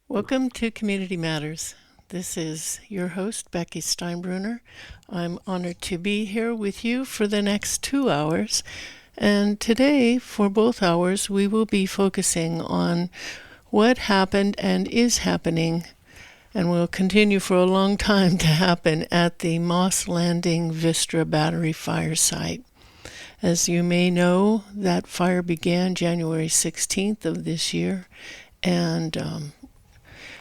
Welcome to Community Matters. This is your host, Becky Steinbruner. I'm honored to be here with you for the next 2 hours. And today, for both hours, we will be focusing on what happened and is happening and will continue for a long time to happen at the Moss Landing Vistra battery fire site. As you may know, that fire began January 16th of this year and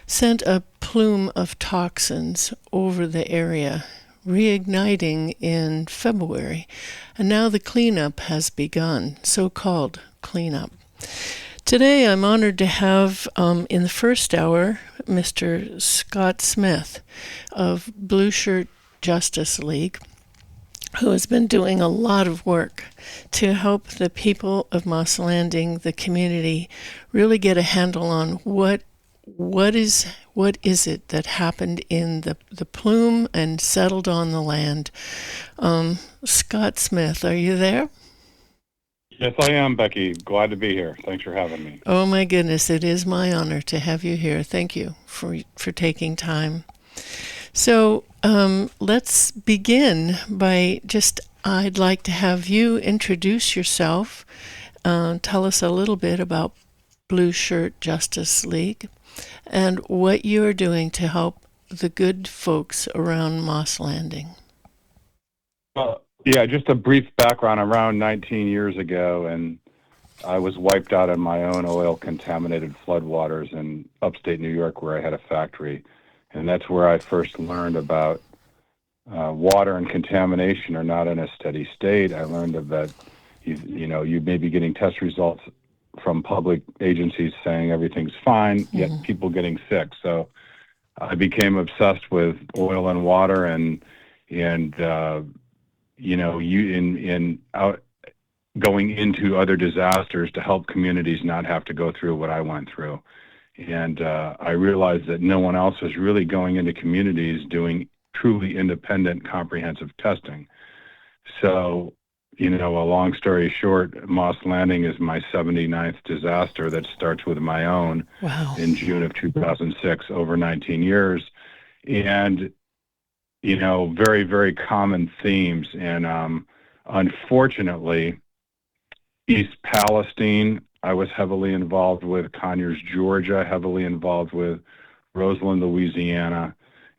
sent a plume of toxins over the area, reigniting in February. And now the cleanup has begun, so-called cleanup. Today I'm honored to have in the first hour Mr. Scott Smith of Blue Shirt Justice League, who has been doing a lot of work to help the people of Moss Landing, the community, really get a handle on what is it that happened in the plume and settled on the land. Scott Smith, are you there? Yes, I am, Becky. Glad to be here. Thanks for having me. Oh my goodness, it is my honor to have you here. Thank you for taking time. So let's begin by I'd like to have you introduce yourself. Tell us a little bit about Blue Shirt Justice League and what you're doing to help the good folks around Moss Landing. Yeah, just a brief background. Around 19 years ago, and I was wiped out in my own oil-contaminated floodwaters in upstate New York, where I had a factory, and that's where I first learned about water and contamination are not in a steady state. I learned that you may be getting test results from public agencies saying everything's fine, yet people getting sick. So I became obsessed with oil and water, and going into other disasters to help communities not have to go through what I went through. And I realized that no one else was really going into communities doing truly independent, comprehensive testing. So, a long story short, Moss Landing is my 79th disaster that starts with my own in June of 2006, over 19 years. And, very, very common themes. And unfortunately, East Palestine, I was heavily involved with, Conyers, Georgia, heavily involved with, Roseland, Louisiana,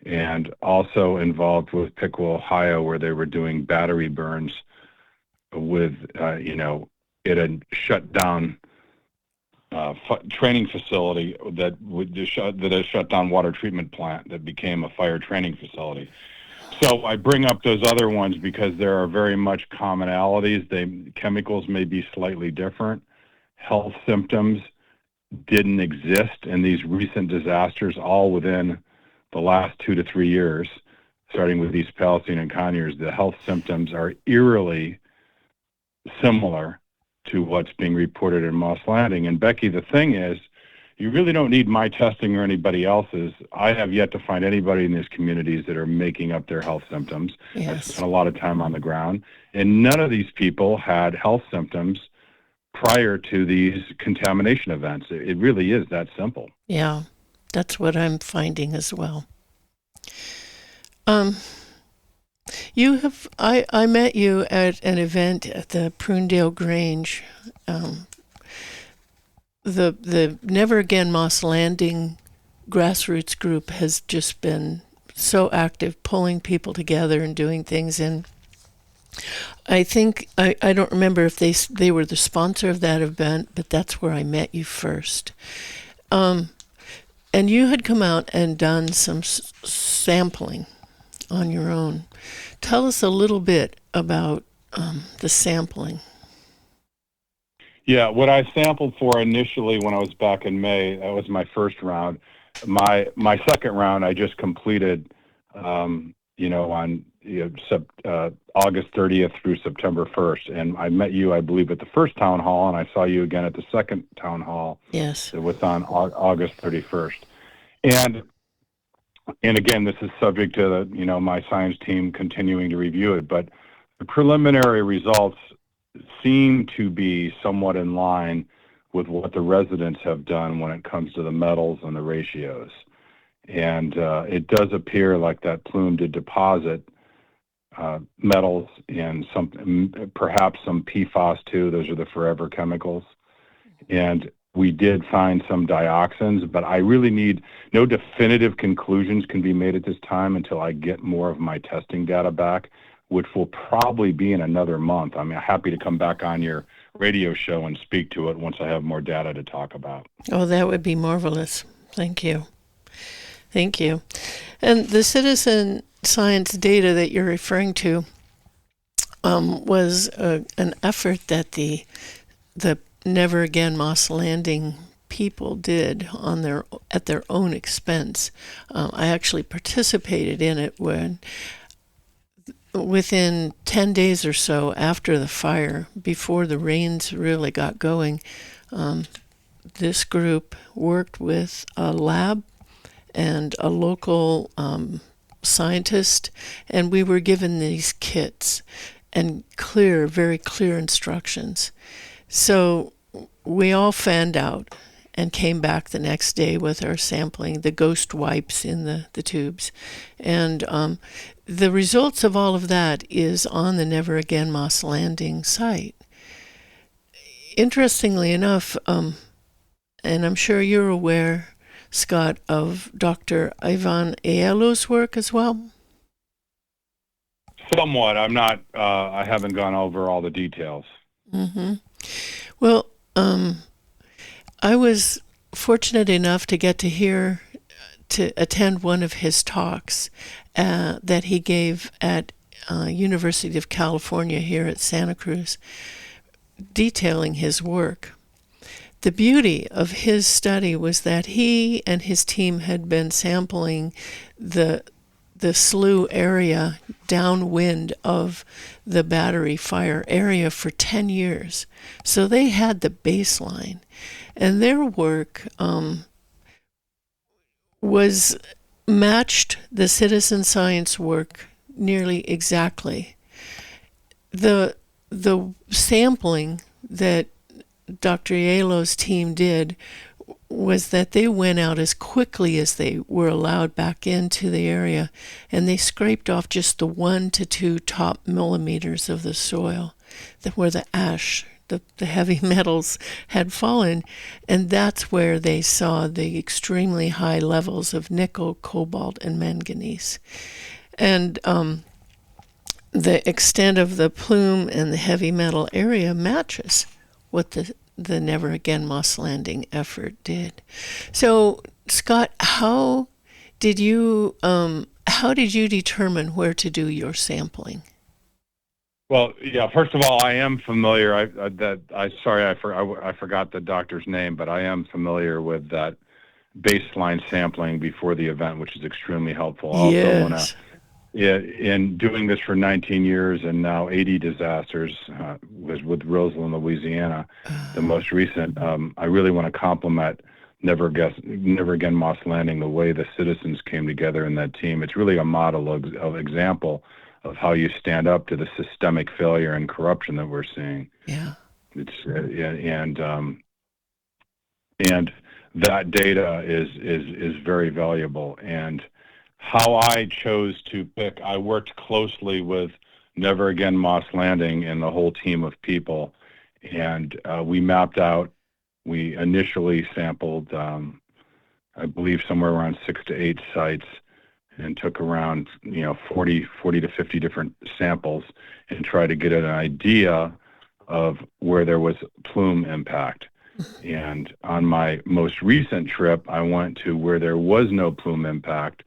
and also involved with Piqua, Ohio, where they were doing battery burns with, it had shut down training facility that had shut down water treatment plant that became a fire training facility. So I bring up those other ones because there are very much commonalities. Chemicals may be slightly different. Health symptoms didn't exist in these recent disasters, all within the last 2 to 3 years, starting with East Palestine and Conyers. The health symptoms are eerily similar to what's being reported in Moss Landing. And Becky, the thing is, you really don't need my testing or anybody else's. I have yet to find anybody in these communities that are making up their health symptoms. Yes. I've spent a lot of time on the ground, and none of these people had health symptoms prior to these contamination events. It really is that simple. Yeah, that's what I'm finding as well. I met you at an event at the Prunedale Grange. The Never Again Moss Landing grassroots group has just been so active, pulling people together and doing things. And I think, I don't remember if they were the sponsor of that event, but that's where I met you first. And you had come out and done some sampling on your own. Tell us a little bit about the sampling. Yeah, what I sampled for initially when I was back in May, that was my first round. My second round I just completed, on August 30th through September 1st, and I met you, I believe, at the first town hall, and I saw you again at the second town hall. Yes. It was on August 31st, and again, this is subject to my science team continuing to review it, but the preliminary results seem to be somewhat in line with what the residents have done when it comes to the metals and the ratios. And it does appear like that plume did deposit metals and perhaps some PFAS too. Those are the forever chemicals. And we did find some dioxins, but I really need no definitive conclusions can be made at this time until I get more of my testing data back, which will probably be in another month. I'm happy to come back on your radio show and speak to it once I have more data to talk about. Oh, that would be marvelous. Thank you. Thank you. And the citizen science data that you're referring to was an effort that the Never Again Moss Landing people did at their own expense. I actually participated in it when, within 10 days or so after the fire, before the rains really got going, this group worked with a lab and a local scientist, and we were given these kits and very clear instructions. So we all fanned out and came back the next day with our sampling, the ghost wipes in the tubes. And the results of all of that is on the Never Again Moss Landing site. Interestingly enough, and I'm sure you're aware, Scott, of Dr. Ivan Aiello's work as well? Somewhat. I'm not, I haven't gone over all the details. Mm-hmm. Well, I was fortunate enough to get to attend one of his talks that he gave at University of California here at Santa Cruz, detailing his work. The beauty of his study was that he and his team had been sampling the slough area downwind of the battery fire area for 10 years. So they had the baseline. And their work was matched the citizen science work nearly exactly. The sampling that Dr. Aiello's team did was that they went out as quickly as they were allowed back into the area, and they scraped off just the 1 to 2 top millimeters of the soil where the ash, the heavy metals had fallen, and that's where they saw the extremely high levels of nickel, cobalt, and manganese. And the extent of the plume and the heavy metal area matches what the Never Again Moss Landing effort did. So, Scott, how did you determine where to do your sampling? Well, yeah. First of all, I am familiar. I forgot the doctor's name, but I am familiar with that baseline sampling before the event, which is extremely helpful. Yes. In doing this for 19 years and now 80 disasters, was with Roseland, Louisiana, the most recent. I really want to compliment Never Again Moss Landing, the way the citizens came together in that team. It's really a model of example of how you stand up to the systemic failure and corruption that we're seeing. Yeah. And that data is very valuable. And how I chose to pick, I worked closely with Never Again Moss Landing and the whole team of people, and we mapped out. We initially sampled, I believe, somewhere around 6 to 8 sites, and took around 40 to 50 different samples, and tried to get an idea of where there was plume impact. And on my most recent trip, I went to where there was no plume impact,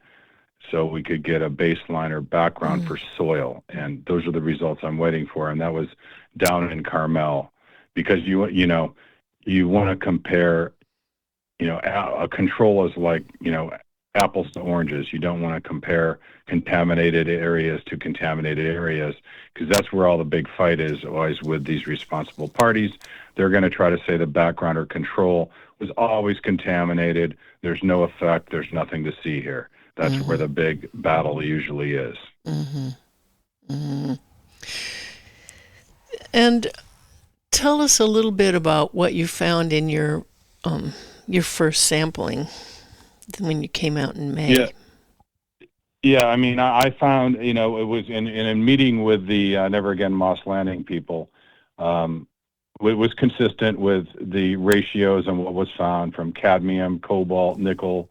so we could get a baseline or background for soil. And those are the results I'm waiting for. And that was down in Carmel, because you want to compare, a control is like, apples to oranges. You don't want to compare contaminated areas to contaminated areas, because that's where all the big fight is always with these responsible parties. They're going to try to say the background or control was always contaminated. There's no effect. There's nothing to see here. That's where the big battle usually is. Mm-hmm. Mm-hmm. And tell us a little bit about what you found in your first sampling when you came out in May. Yeah. Yeah, I mean, I found, it was in a meeting with the Never Again Moss Landing people, it was consistent with the ratios and what was found from cadmium, cobalt, nickel,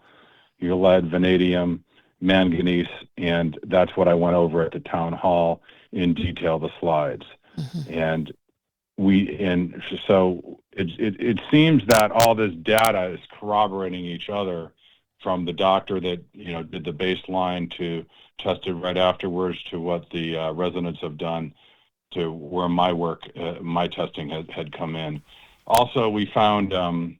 your lead, vanadium, manganese, and that's what I went over at the town hall in detail, the slides. Mm-hmm. And so it seems that all this data is corroborating each other, from the doctor that did the baseline to tested right afterwards to what the residents have done to where my testing had come in. Also, we found some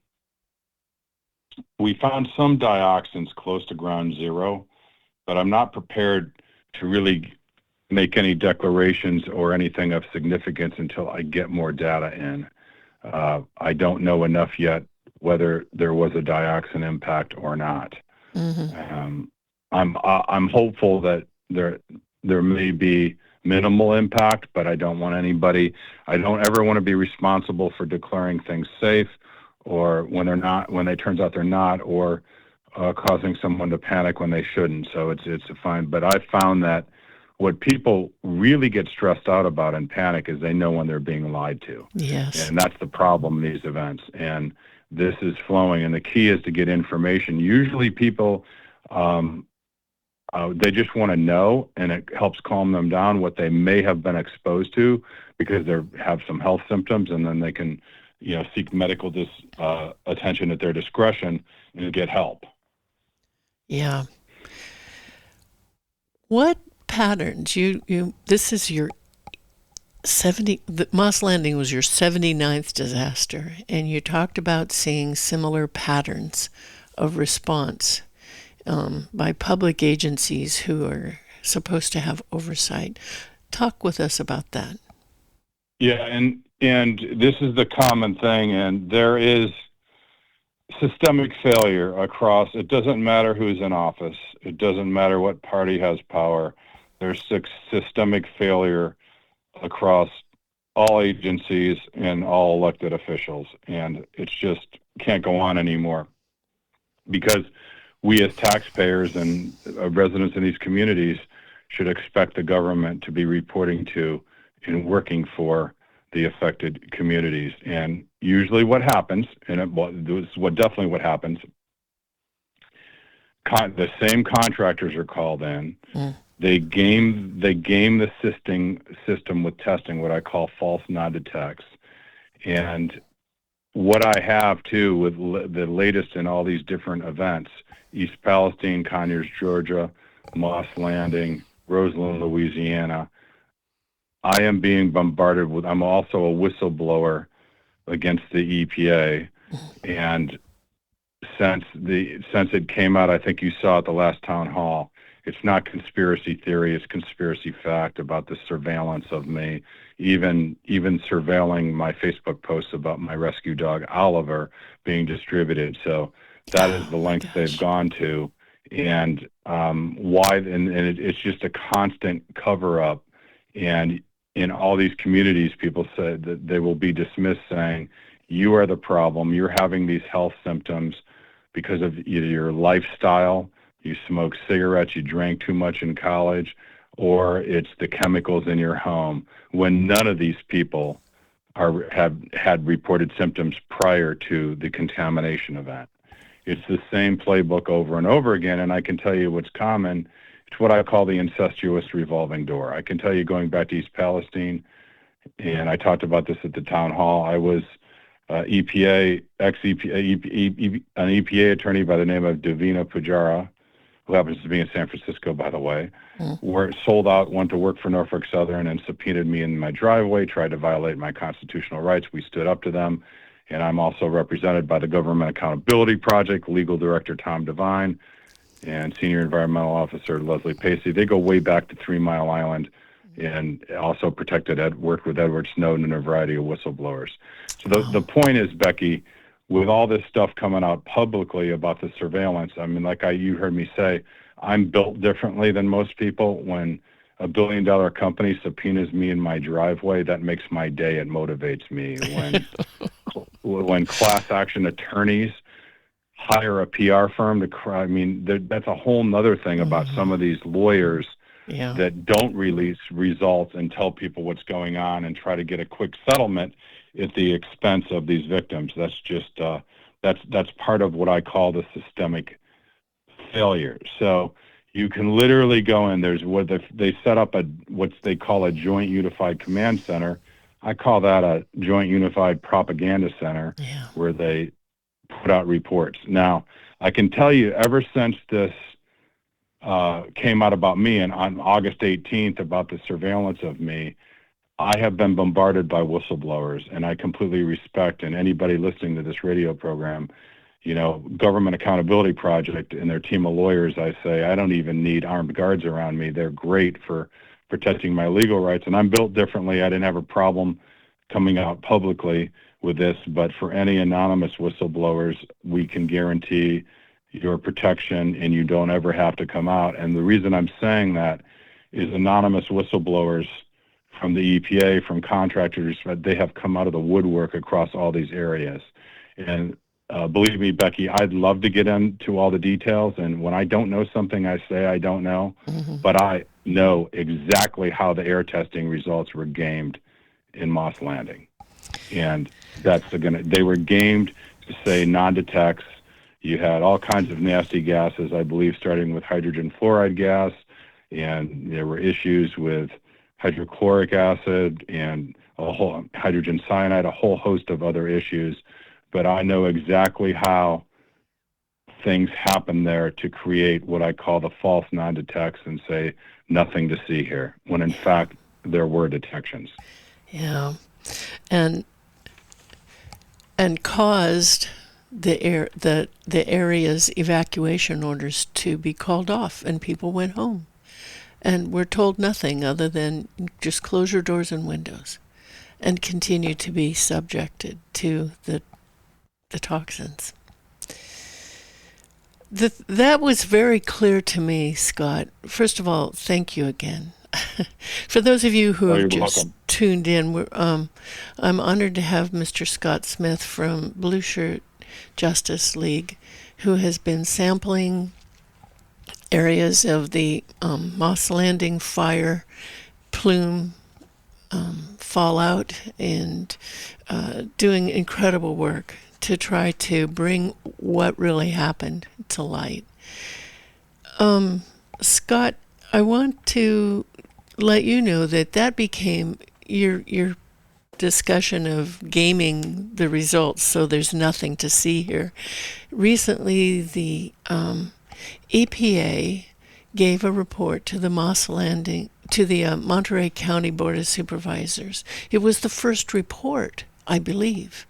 dioxins close to ground zero, but I'm not prepared to really make any declarations or anything of significance until I get more data in. I don't know enough yet whether there was a dioxin impact or not. Mm-hmm. I'm hopeful that there may be minimal impact, but I don't ever want to be responsible for declaring things safe, or when they turns out they're not, or causing someone to panic when they shouldn't. So it's a fine. But I found that what people really get stressed out about and panic is they know when they're being lied to. Yes. And that's the problem in these events. And this is flowing, and the key is to get information. Usually people, they just want to know, and it helps calm them down what they may have been exposed to, because they have some health symptoms, and then they can, seek medical attention at their discretion and get help. Yeah. What patterns this is your 70, the Moss Landing was your 79th disaster, and you talked about seeing similar patterns of response by public agencies who are supposed to have oversight. Talk with us about that. Yeah, and this is the common thing, and there is systemic failure across. It doesn't matter who's in office. It doesn't matter what party has power. There's systemic failure across all agencies and all elected officials, and it's just can't go on anymore, because we as taxpayers and residents in these communities should expect the government to be reporting to and working for the affected communities. And usually what happens, and this is definitely what happens, the same contractors are called in. They game the system with testing, what I call false non-detects. And what I have too with the latest in all these different events, East Palestine, Conyers, Georgia, Moss Landing, Roseland, Louisiana, I am being bombarded with. I'm also a whistleblower against the EPA, and since it came out, I think you saw at the last town hall, it's not conspiracy theory, it's conspiracy fact about the surveillance of me, even surveilling my Facebook posts about my rescue dog Oliver being distributed. So that is the length they've gone to, and it's just a constant cover up. And in all these communities, people said that they will be dismissed, saying you are the problem. You're having these health symptoms because of either your lifestyle, you smoke cigarettes, you drank too much in college, or it's the chemicals in your home, when none of these people have had reported symptoms prior to the contamination event. It's the same playbook over and over again, and I can tell you what's common. It's what I call the incestuous revolving door. I can tell you, going back to East Palestine, and I talked about this at the town hall, I was an EPA attorney by the name of Davina Pujara, who happens to be in San Francisco, by the way, sold out, went to work for Norfolk Southern, and subpoenaed me in my driveway, tried to violate my constitutional rights. We stood up to them. And I'm also represented by the Government Accountability Project, legal director Tom Devine, and senior environmental officer Leslie Pacey. They go way back to 3 Mile Island, and also worked with Edward Snowden and a variety of whistleblowers. So the point is, Becky, with all this stuff coming out publicly about the surveillance, I mean, you heard me say, I'm built differently than most people. When a billion-dollar company subpoenas me in my driveway, that makes my day. It motivates me. When class action attorneys hire a PR firm I mean, that's a whole nother thing about some of these lawyers that don't release results and tell people what's going on and try to get a quick settlement at the expense of these victims. That's just that's part of what I call the systemic failure. So you can literally go in. There's what they set up what they call a joint unified command center. I call that a joint unified propaganda center, where they put out reports. Now, I can tell you, ever since this came out about me, and on August 18th about the surveillance of me, I have been bombarded by whistleblowers, and I completely respect, and anybody listening to this radio program, Government Accountability Project and their team of lawyers, I say, I don't even need armed guards around me. They're great for protecting my legal rights, and I'm built differently. I didn't have a problem coming out publicly with this, but for any anonymous whistleblowers, we can guarantee your protection and you don't ever have to come out. And the reason I'm saying that is anonymous whistleblowers from the EPA, from contractors, they have come out of the woodwork across all these areas. And believe me, Becky, I'd love to get into all the details. And when I don't know something, I say I don't know. But I know exactly how the air testing results were gamed in Moss Landing. And they were gamed to say non-detects. You had all kinds of nasty gases, I believe, starting with hydrogen fluoride gas, and there were issues with hydrochloric acid and hydrogen cyanide, a whole host of other issues. But I know exactly how things happen there to create what I call the false non-detects and say nothing to see here, when in fact there were detections. Yeah, and caused the area's evacuation orders to be called off, and people went home, and were told nothing other than just close your doors and windows, and continue to be subjected to the toxins. That was very clear to me, Scott. First of all, thank you again. For those of you who have just welcome. Tuned in, I'm honored to have Mr. Scott Smith from Blue Shirt Justice League, who has been sampling areas of the Moss Landing fire plume fallout and doing incredible work to try to bring what really happened to light. Scott, I want to let you know that became your discussion of gaming the results, so there's nothing to see here. Recently, the EPA gave a report to the Monterey County Board of Supervisors. It was the first report, I believe,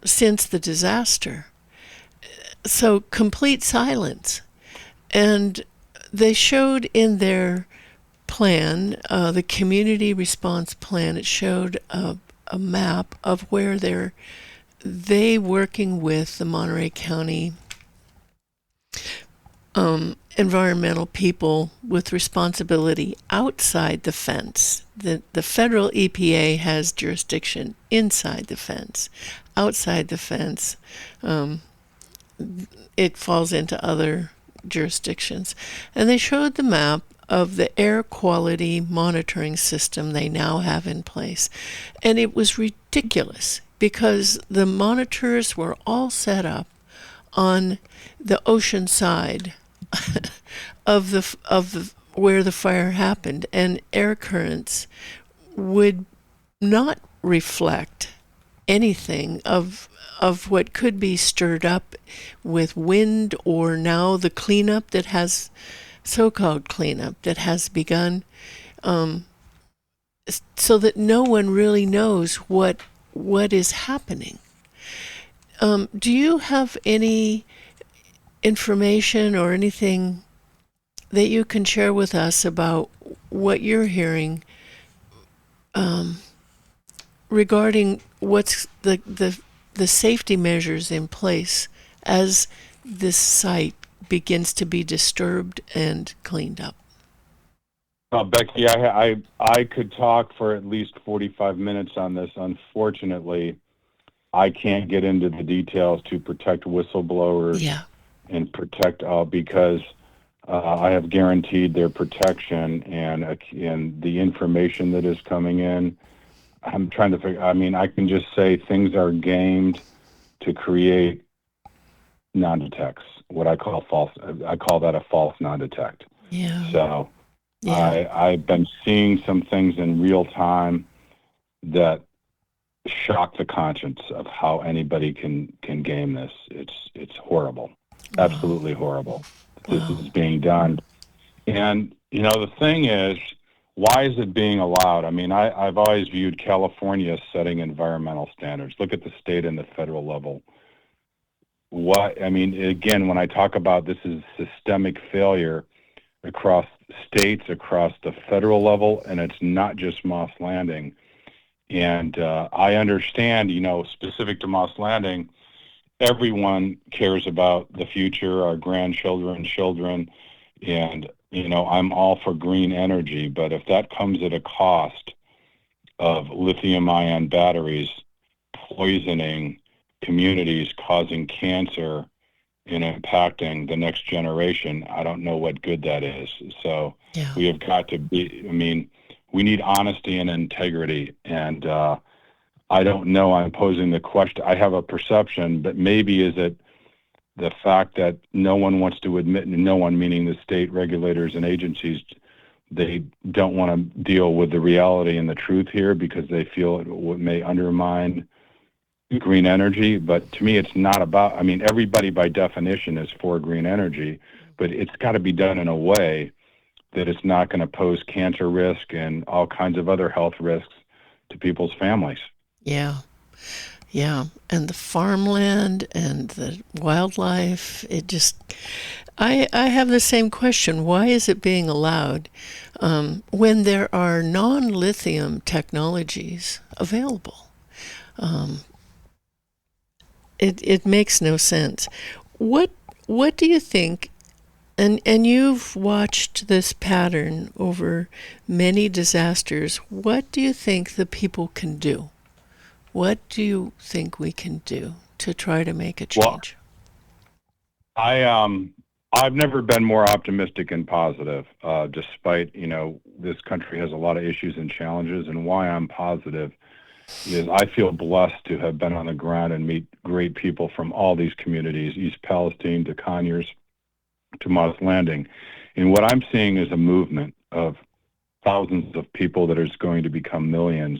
since the disaster. So complete silence. And they showed in their plan, the community response plan, it showed a map of where they working with the Monterey County environmental people with responsibility outside the fence. The federal EPA has jurisdiction inside the fence. Outside the fence, it falls into other jurisdictions. And they showed the map of the air quality monitoring system they now have in place. And it was ridiculous because the monitors were all set up on the ocean side of the where the fire happened, and air currents would not reflect anything of what could be stirred up with wind, or now the cleanup that has so-called cleanup that has begun, so that no one really knows what is happening. Do you have any information or anything that you can share with us about what you're hearing regarding what's the safety measures in place as this site begins to be disturbed and cleaned up? Becky, I could talk for at least 45 minutes on this. Unfortunately, I can't get into the details to protect whistleblowers Yeah. and protect because I have guaranteed their protection and the information that is coming in. I'm trying to figure. I mean, I can just say things are gamed to create non-detects. What I call false. I call that a false non-detect. Yeah. So Yeah. I've been seeing some things in real time that shock the conscience of how anybody can game this. It's horrible, Wow. absolutely horrible. This Wow. is being done, and the thing is, why is it being allowed? I mean, I've always viewed California as setting environmental standards. Look at the state and the federal level. What I mean, again, when I talk about this is systemic failure across states, across the federal level, and it's not just Moss Landing. And I understand, specific to Moss Landing, everyone cares about the future, our grandchildren, children, and I'm all for green energy. But if that comes at a cost of lithium-ion batteries poisoning communities, causing cancer, and impacting the next generation, I don't know what good that is. So Yeah. we have got to be. I mean, we need honesty and integrity, and I don't know. I'm posing the question. I have a perception, but maybe is it the fact that no one wants to admit, no one meaning the state regulators and agencies, they don't want to deal with the reality and the truth here because they feel it may undermine green energy. But to me, it's not about, I mean, everybody by definition is for green energy, but it's got to be done in a way that it's not going to pose cancer risk and all kinds of other health risks to people's families. Yeah. Yeah. And the farmland and the wildlife, it just, I have the same question. Why is it being allowed when there are non lithium technologies available? Um, it makes no sense. What what do you think? And you've watched this pattern over many disasters. What do you think the people can do? What do you think we can do to try to make a Well, change? I've never been more optimistic and positive, despite this country has a lot of issues and challenges. And why I'm positive is I feel blessed to have been on the ground and meet great people from all these communities, East Palestine to Conyers to Moss Landing. And what I'm seeing is a movement of thousands of people that is going to become millions.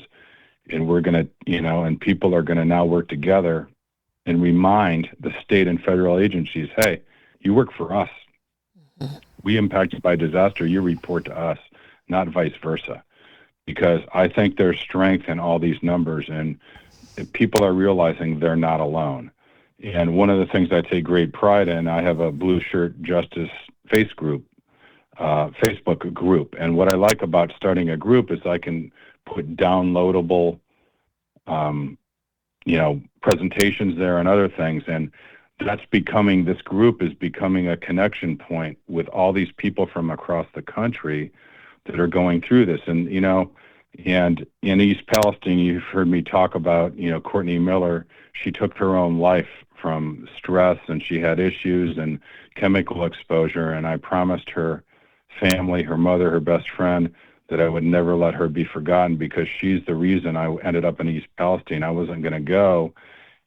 And we're going to, and people are going to now work together and remind the state and federal agencies, hey, you work for us. We impacted by disaster, you report to us, not vice versa. Because I think there's strength in all these numbers, and people are realizing they're not alone. And one of the things I take great pride in, I have a Blue Shirt Justice Facebook group. And what I like about starting a group is I can put downloadable presentations there and other things. And this group is becoming a connection point with all these people from across the country that are going through this. And, and in East Palestine, you've heard me talk about, Courtney Miller, she took her own life from stress and she had issues and chemical exposure. And I promised her family, her mother, her best friend, that I would never let her be forgotten because she's the reason I ended up in East Palestine. I wasn't going to go.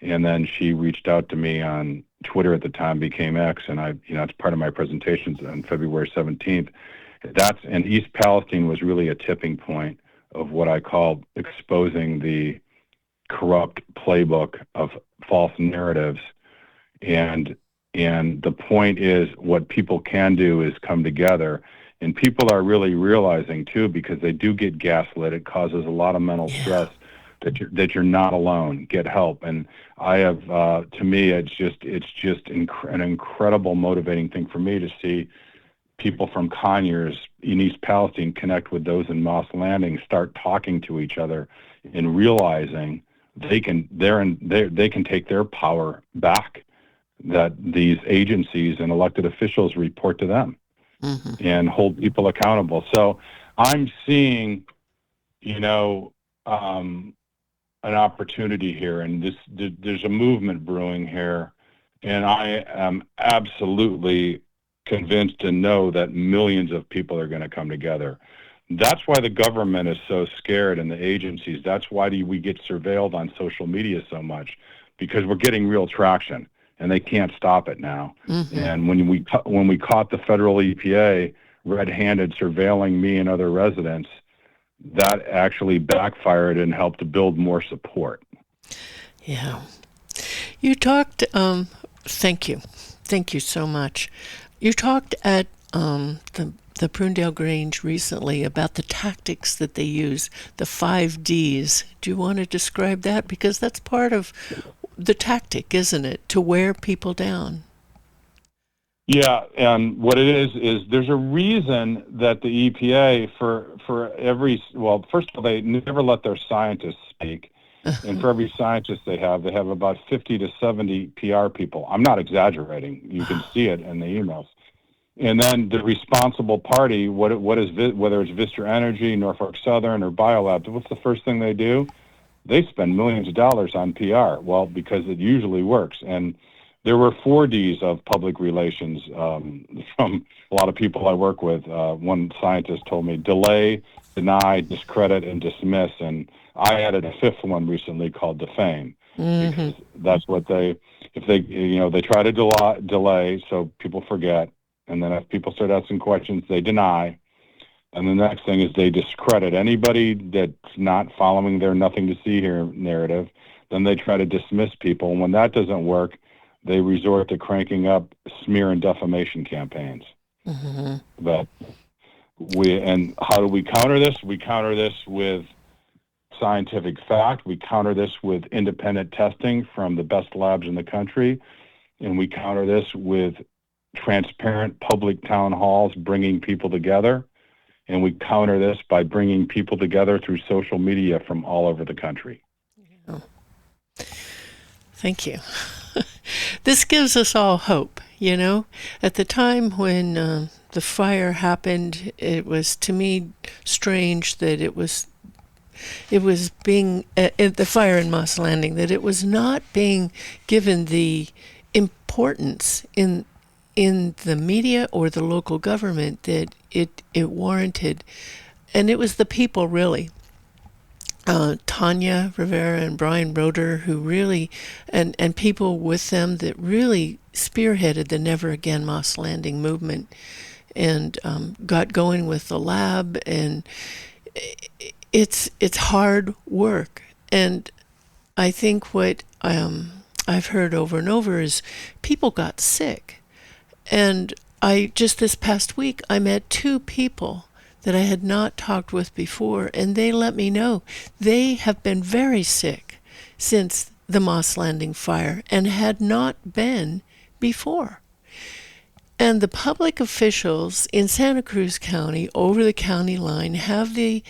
And then she reached out to me on Twitter at the time, became X, and it's part of my presentations on February 17th. And East Palestine was really a tipping point of what I call exposing the corrupt playbook of false narratives. And the point is what people can do is come together. And people are really realizing too, because they do get gaslit. It causes a lot of mental Yeah. stress that you're not alone. Get help. And I have, to me, it's just an incredible motivating thing for me to see people from Conyers in East Palestine connect with those in Moss Landing, start talking to each other, and realizing they can take their power back. That these agencies and elected officials report to them Hmm. and hold people accountable. So I'm seeing, you know, an opportunity here, and there's a movement brewing here, and I am absolutely convinced and know that millions of people are going to come together. That's why the government is so scared, and the agencies. That's why we get surveilled on social media so much, because we're getting real traction, and they can't stop it now. Mm-hmm. And when we caught the federal EPA red-handed surveilling me and other residents, that actually backfired and helped to build more support. Yeah. You talked, thank you. Thank you so much. You talked at the Prunedale Grange recently about the tactics that they use, the 5Ds. Do you want to describe that? Because that's part of the tactic, isn't it? To wear people down. Yeah, and what it is there's a reason that the EPA for every, well, first of all, they never let their scientists speak, and for every scientist they have about 50 to 70 PR people. I'm not exaggerating. You can see it in the emails. And then the responsible party, what is whether it's Vista Energy, Norfolk Southern, or Biolab, what's the first thing they do? They spend millions of dollars on PR. Well, because it usually works. And there were 4Ds of public relations from a lot of people I work with. One scientist told me delay, deny, discredit, and dismiss. And I added a fifth one recently called defame, because that's what if they try to delay so people forget. And then if people start asking questions, they deny. And the next thing is they discredit anybody that's not following their nothing to see here narrative. Then they try to dismiss people. And when that doesn't work, they resort to cranking up smear and defamation campaigns. Mm-hmm. But and how do we counter this? We counter this with scientific fact. We counter this with independent testing from the best labs in the country. And we counter this with transparent public town halls bringing people together. And we counter this by bringing people together through social media from all over the country. Yeah. Thank you. This gives us all hope, you know. At the time when the fire happened, it was, to me, strange that it was being, the fire in Moss Landing, that it was not being given the importance in the media or the local government that it warranted. And it was the people, really. Tanya Rivera and Brian Roeder, who really, and people with them that really spearheaded the Never Again Moss Landing movement, and got going with the lab. And it's hard work. And I think what I've heard over and over is people got sick. And just this past week, I met two people that I had not talked with before, and they let me know they have been very sick since the Moss Landing fire and had not been before. And the public officials in Santa Cruz County, over the county line, have the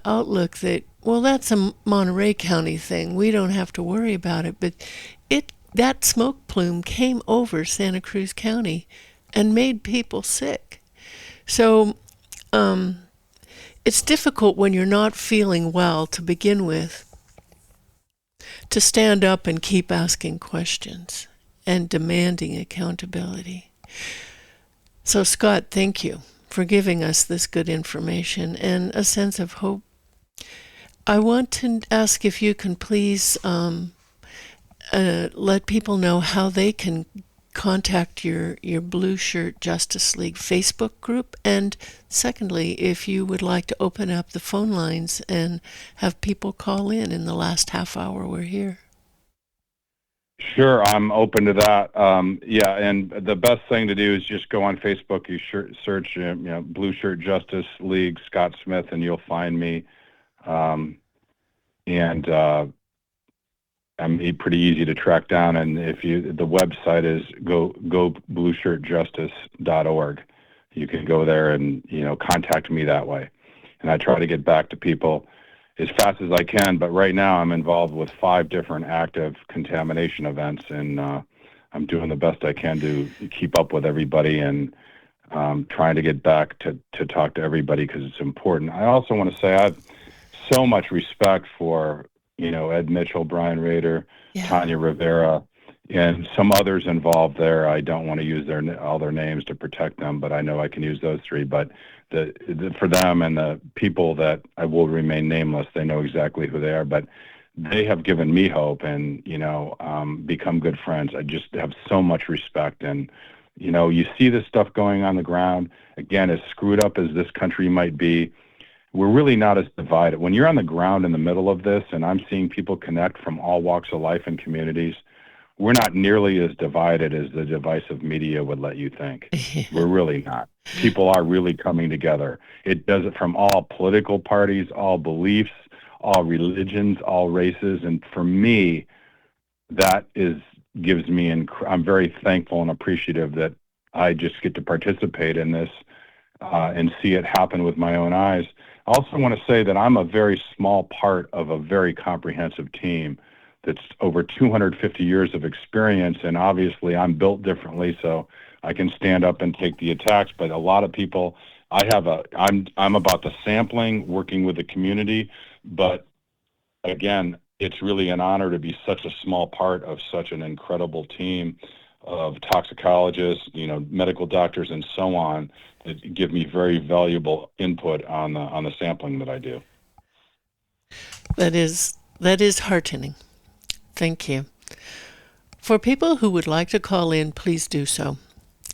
outlook that, well, that's a Monterey County thing. We don't have to worry about it. But that smoke plume came over Santa Cruz County and made people sick. So it's difficult when you're not feeling well to begin with to stand up and keep asking questions and demanding accountability. So, Scott, thank you for giving us this good information and a sense of hope. I want to ask if you can please let people know how they can contact your Blue Shirt Justice League Facebook group, and secondly, if you would like to open up the phone lines and have people call in the last half hour we're here. Sure, I'm open to that. Yeah, and the best thing to do is just go on Facebook. You search, Blue Shirt Justice League, Scott Smith, and you'll find me. I'm pretty easy to track down. And the website is goblueshirtjustice.org. You can go there and contact me that way. And I try to get back to people as fast as I can, but right now I'm involved with 5 different active contamination events, and I'm doing the best I can to keep up with everybody and trying to get back to talk to everybody because it's important. I also want to say I have so much respect for, Ed Mitchell, Brian Rader, Yeah. Tanya Rivera, and some others involved there. I don't want to use all their names to protect them, but I know I can use those three. But for them and the people that I will remain nameless, they know exactly who they are. But they have given me hope and, become good friends. I just have so much respect. And, you see this stuff going on the ground. Again, as screwed up as this country might be, we're really not as divided. When you're on the ground in the middle of this, and I'm seeing people connect from all walks of life and communities, we're not nearly as divided as the divisive media would let you think. We're really not. People are really coming together. It does it from all political parties, all beliefs, all religions, all races. And for me, that gives me, I'm very thankful and appreciative that I just get to participate in this and see it happen with my own eyes. I also want to say that I'm a very small part of a very comprehensive team that's over 250 years of experience, and obviously I'm built differently, so I can stand up and take the attacks. But a lot of people, I'm about the sampling, working with the community, but again, it's really an honor to be such a small part of such an incredible team of toxicologists, medical doctors, and so on that give me very valuable input on the sampling that I do. That is heartening. Thank you. For people who would like to call in, please do so.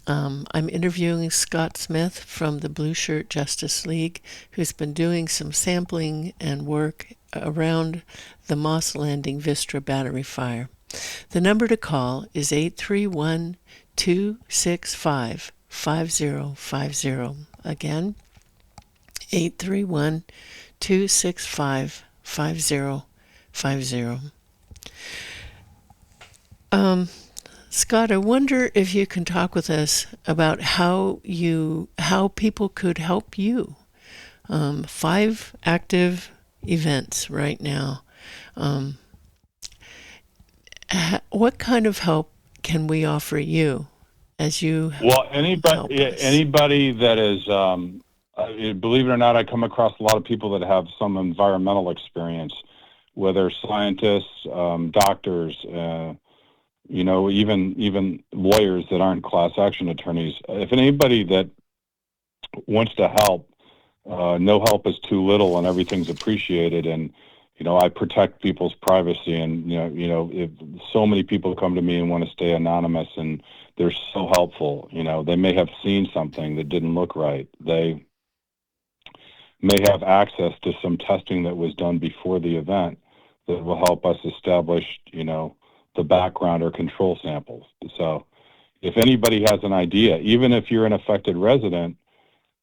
I'm interviewing Scott Smith from the Blue Shirt Justice League, who's been doing some sampling and work around the Moss Landing Vistra battery fire. The number to call is 831-265-5050. Again, 831-265-5050. Scott, I wonder if you can talk with us about how people could help you. 5 active events right now. What kind of help can we offer you as you Well, anybody that is, believe it or not, I come across a lot of people that have some environmental experience, whether scientists, doctors, even lawyers that aren't class action attorneys. If anybody that wants to help, no help is too little, and everything's appreciated. And I protect people's privacy, and if so many people come to me and want to stay anonymous, and they're so helpful. They may have seen something that didn't look right. They may have access to some testing that was done before the event that will help us establish, the background or control samples. So if anybody has an idea, even if you're an affected resident,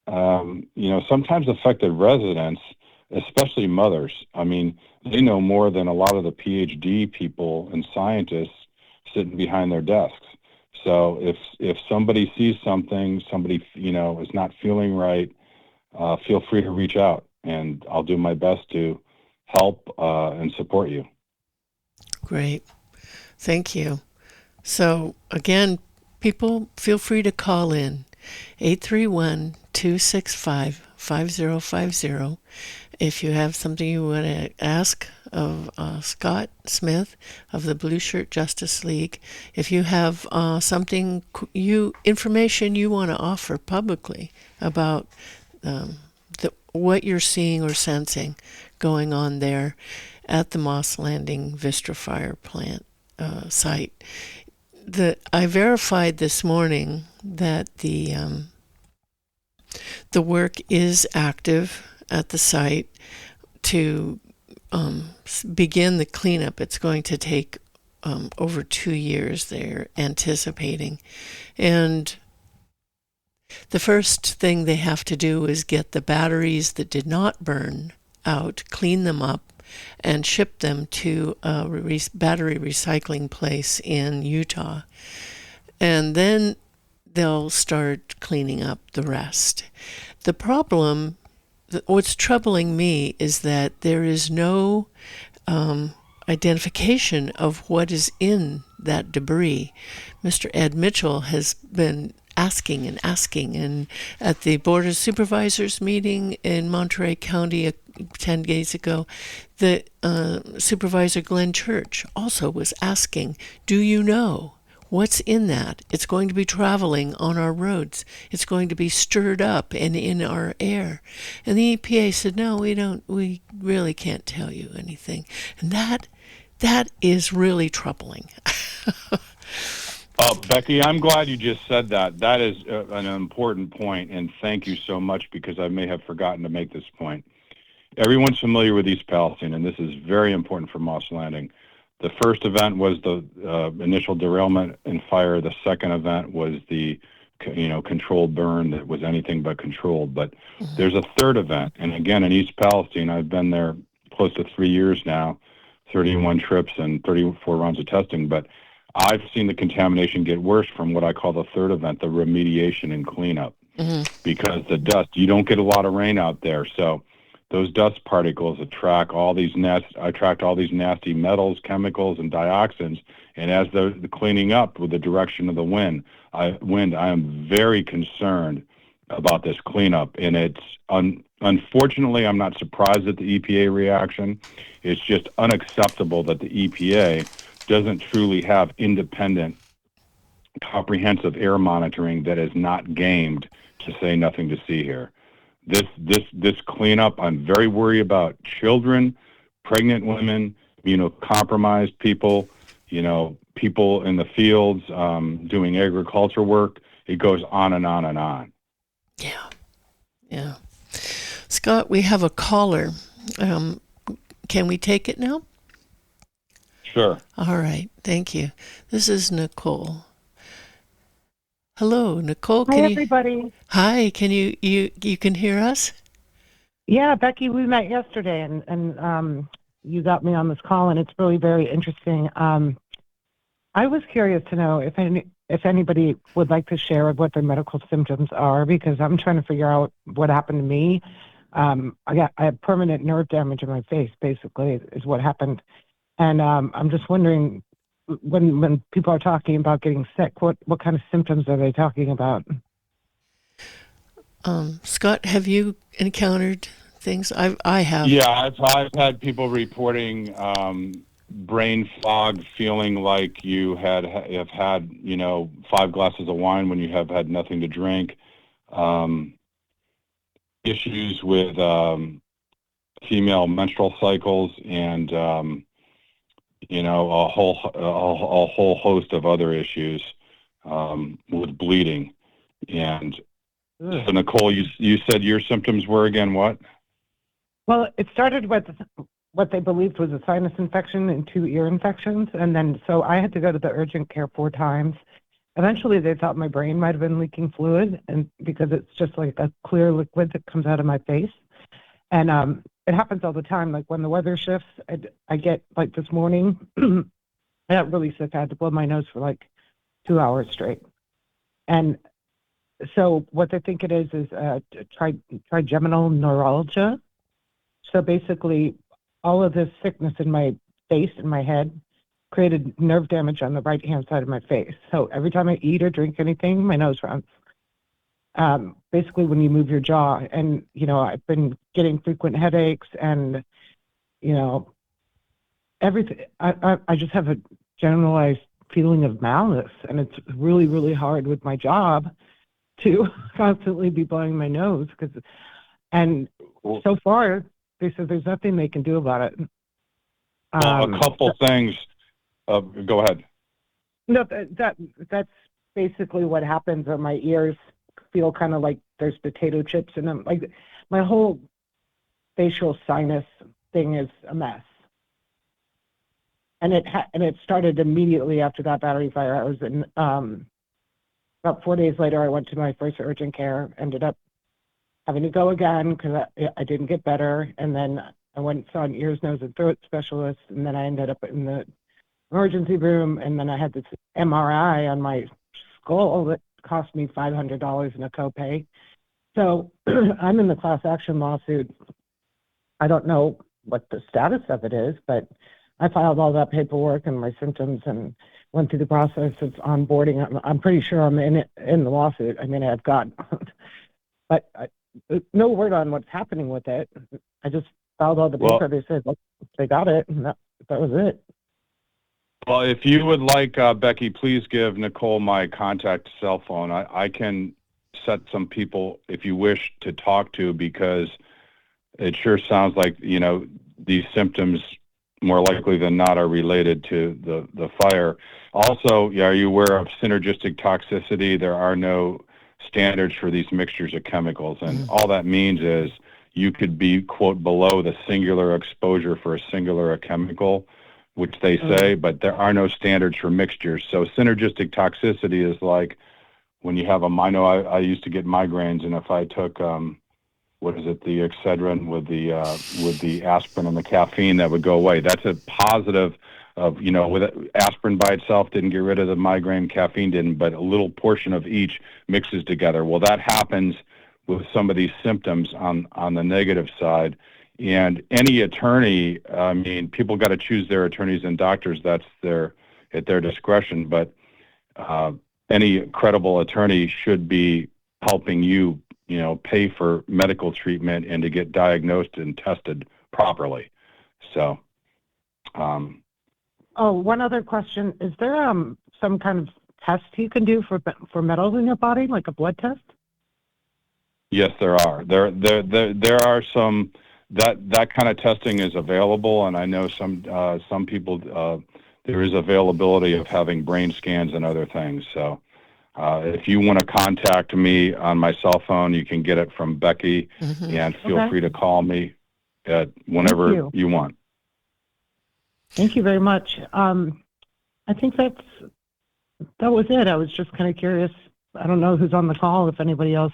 sometimes affected residents, especially mothers, they know more than a lot of the PhD people and scientists sitting behind their desks. So if somebody sees something, somebody, is not feeling right, feel free to reach out, and I'll do my best to help and support you. Great. Thank you. So again, people feel free to call in 831-265-5050 if you have something you want to ask of Scott Smith of the Blue Shirt Justice League. If you have information you want to offer publicly about what you're seeing or sensing going on there at the Moss Landing Vistra Fire plant site. I verified this morning that the work is active at the site to begin the cleanup. It's going to take over 2 years, they're anticipating. And the first thing they have to do is get the batteries that did not burn out, clean them up, and ship them to a battery recycling place in Utah. And then they'll start cleaning up the rest. The problem, what's troubling me, is that there is no identification of what is in that debris. Mr. Ed Mitchell has been asking and asking. And at the Board of Supervisors meeting in Monterey County 10 days ago, the Supervisor Glenn Church also was asking, do you know what's in that? It's going to be traveling on our roads. It's going to be stirred up and in our air. And the EPA said, no, we really can't tell you anything. And that is really troubling. Becky, I'm glad you just said that. That is an important point, and thank you so much, because I may have forgotten to make this point. Everyone's familiar with East Palestine, and this is very important for Moss Landing. The first event was the initial derailment and fire. The second event was the controlled burn that was anything but controlled. But there's a third event, and again, in East Palestine, I've been there close to 3 years now, 31 trips and 34 rounds of testing, but I've seen the contamination get worse from what I call the third event, the remediation and cleanup, because the dust, you don't get a lot of rain out there. So those dust particles attract all these nasty metals, chemicals, and dioxins. And as the cleaning up with the direction of the wind, I am very concerned about this cleanup. And it's unfortunately, I'm not surprised at the EPA reaction. It's just unacceptable that the EPA doesn't truly have independent, comprehensive air monitoring that is not gamed, to say nothing to see here. This cleanup, I'm very worried about children, pregnant women, compromised people, people in the fields doing agriculture work. It goes on and on and on. Yeah. Scott, we have a caller. Can we take it now? Sure. All right. Thank you. This is Nicole. Hello, Nicole. Hi, everybody. Hi. Can you can hear us? Yeah, Becky, we met yesterday, and you got me on this call, and it's really very interesting. I was curious to know if anybody would like to share what their medical symptoms are, because I'm trying to figure out what happened to me. I have permanent nerve damage in my face, basically, is what happened. And I'm just wondering, when people are talking about getting sick, what kind of symptoms are they talking about? Scott, have you encountered things? I have. Yeah, I've had people reporting brain fog, feeling like you have had 5 glasses of wine when you have had nothing to drink. Issues with female menstrual cycles, and a whole host of other issues with bleeding. And so, Nicole, you said your symptoms were again what? Well, it started with what they believed was a sinus infection and 2 ear infections, and then so I had to go to the urgent care 4 times. Eventually, they thought my brain might have been leaking fluid, and because it's just like a clear liquid that comes out of my face. And it happens all the time. Like when the weather shifts, I get, like this morning, I got really sick. I had to blow my nose for like 2 hours straight. And so what they think it is trigeminal neuralgia. So basically, all of this sickness in my face and my head created nerve damage on the right-hand side of my face. So every time I eat or drink anything, my nose runs. Basically, when you move your jaw, and I've been getting frequent headaches, and everything. I just have a generalized feeling of malaise, and it's really, really hard with my job to constantly be blowing my nose and so far they said there's nothing they can do about it. Well, a couple things. Go ahead. No, that's basically what happens. Or my ears feel kind of like there's potato chips in them. Like my whole facial sinus thing is a mess. And it started immediately after that battery fire. I was in about 4 days later. I went to my first urgent care. Ended up having to go again because I didn't get better. And then I went and saw an ears, nose, and throat specialist. And then I ended up in the emergency room. And then I had this MRI on my skull that cost me $500 in a copay. So I'm in the class action lawsuit. I don't know what the status of it is, but I filed all that paperwork and my symptoms, and went through the process of onboarding. I'm pretty sure I'm in the lawsuit. I mean, I've got, but no word on what's happening with it. I just filed all the paper. Well, They said, look, they got it, and that was it. well, if you would like, Becky, please give Nicole my contact cell phone. I can set some people, if you wish, to talk to, because it sure sounds like, these symptoms more likely than not are related to the fire. Also, are you aware of synergistic toxicity? There are no standards for these mixtures of chemicals, and all that means is you could be, quote, below the singular exposure for a singular chemical, which they say, but there are no standards for mixtures. So synergistic toxicity is like when you have I know I used to get migraines, and if I took the Excedrin with the aspirin and the caffeine, that would go away. That's a positive of, with aspirin by itself didn't get rid of the migraine, caffeine didn't, but a little portion of each mixes together. Well, that happens with some of these symptoms on the negative side. And any attorney, I mean, people got to choose their attorneys and doctors. That's at their discretion. But any credible attorney should be helping you, pay for medical treatment and to get diagnosed and tested properly. So. One other question: is there some kind of test you can do for metals in your body, like a blood test? Yes, there are. There are some that kind of testing is available, and I know some people there is availability of having brain scans and other things. So if you want to contact me on my cell phone, you can get it from Becky, and feel free to call me at whenever you want. Thank you very much. I think that was it. I was just kind of curious. I don't know who's on the call, if anybody else.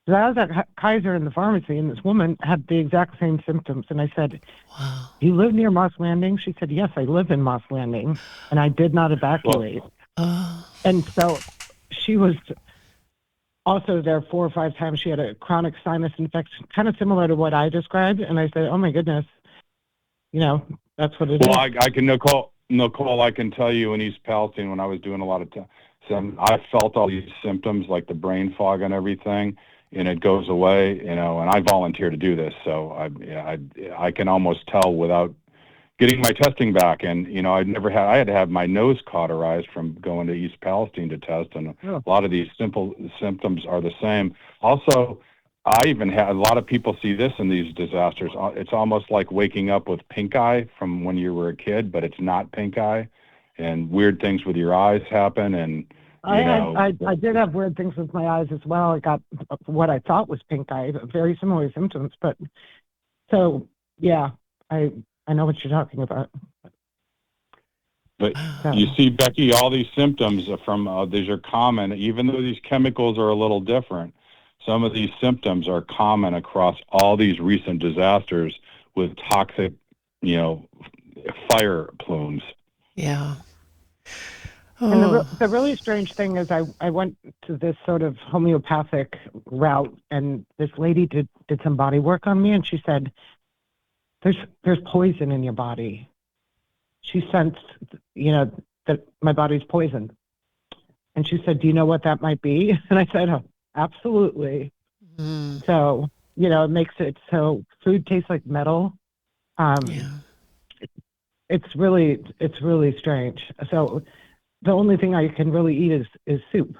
Because I was at Kaiser in the pharmacy, and this woman had the exact same symptoms. And I said, "Wow, you live near Moss Landing?" She said, "Yes, I live in Moss Landing, and I did not evacuate." And so she was also there 4 or 5 times. She had a chronic sinus infection, kind of similar to what I described. And I said, "Oh my goodness, that's what it is." Well, I can, Nicole, I can tell you in East Palestine, when I was doing a lot of I felt all these symptoms like the brain fog and everything, and it goes away, and I volunteer to do this, so I can almost tell without getting my testing back. And I had to have my nose cauterized from going to East Palestine to test, and a lot of these simple symptoms are the same. Also, I even had a lot of people see this in these disasters. It's almost like waking up with pink eye from when you were a kid, but it's not pink eye, and weird things with your eyes happen. And I did have weird things with my eyes as well. I got what I thought was pink eye, very similar symptoms. But so yeah, I know what you're talking about. But you see, Becky, all these symptoms these are common, even though these chemicals are a little different. Some of these symptoms are common across all these recent disasters with toxic, fire plumes. Yeah. And the really strange thing is I went to this sort of homeopathic route, and this lady did some body work on me, and she said, there's poison in your body. She sensed, that my body's poisoned. And she said, "Do you know what that might be?" And I said, "Oh, absolutely." So, it makes it so food tastes like metal. It's really strange. So the only thing I can really eat is soup.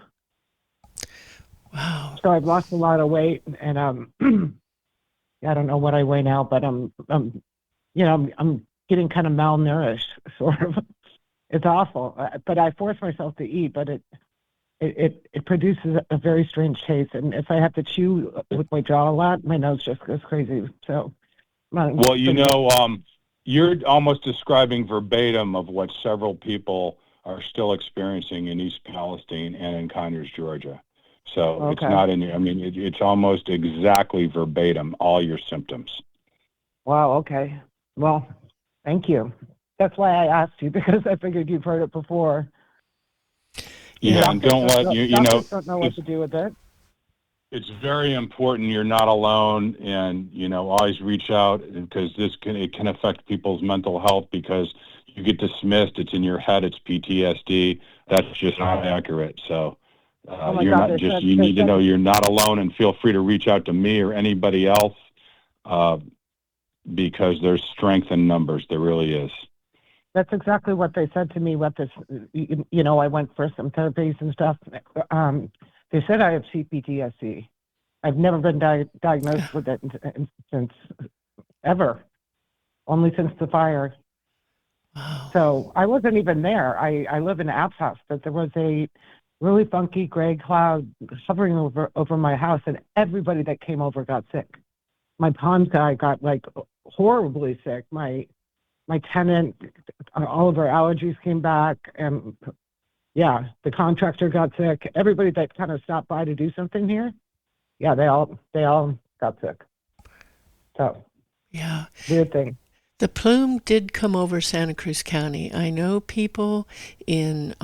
Wow. So I've lost a lot of weight, and I don't know what I weigh now, but I'm getting kind of malnourished, sort of. It's awful, but I force myself to eat, but it produces a very strange taste, and if I have to chew with my jaw a lot, my nose just goes crazy. So, well, you're almost describing verbatim of what several people are still experiencing in East Palestine and in Conyers, Georgia. So It's not it's almost exactly verbatim, all your symptoms. Wow, okay. Well, thank you. That's why I asked you, because I figured you've heard it before. Yeah, and don't don't know what to do with it. It's very important you're not alone, and always reach out, because it can affect people's mental health, because you get dismissed. It's in your head. It's PTSD. That's just not accurate. So Oh my you're God, not just. You need to know you're not alone, and feel free to reach out to me or anybody else because there's strength in numbers. There really is. that's exactly what they said to me. What this, I went for some therapies and stuff. They said I have CPTSD. I've never been diagnosed with it since ever, only since the fire. Wow. So I wasn't even there. I live in App's house, but there was a really funky gray cloud hovering over my house, and everybody that came over got sick. My pond guy got like horribly sick. My tenant, all of our allergies came back, and yeah, the contractor got sick. Everybody that kind of stopped by to do something here, yeah, they all got sick. So Yeah. weird thing. The plume did come over Santa Cruz County. I know people in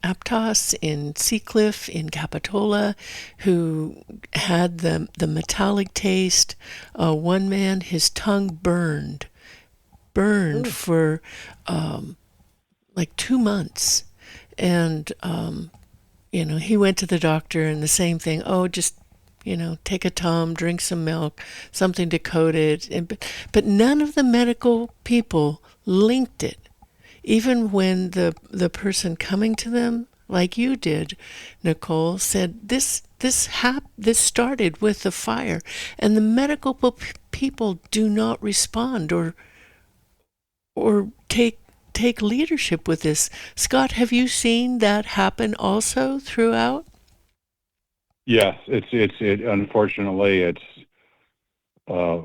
Aptos, in Seacliff, in Capitola, who had the metallic taste. One man, his tongue burned Ooh. for like 2 months, and he went to the doctor, and the same thing. Oh, just take a Tom, drink some milk, something to coat it. But none of the medical people linked it. Even when the person coming to them, like you did, Nicole, said this started with the fire, and the medical people do not respond or take leadership with this. Scott, have you seen that happen also throughout? Yes, it. Unfortunately, it's a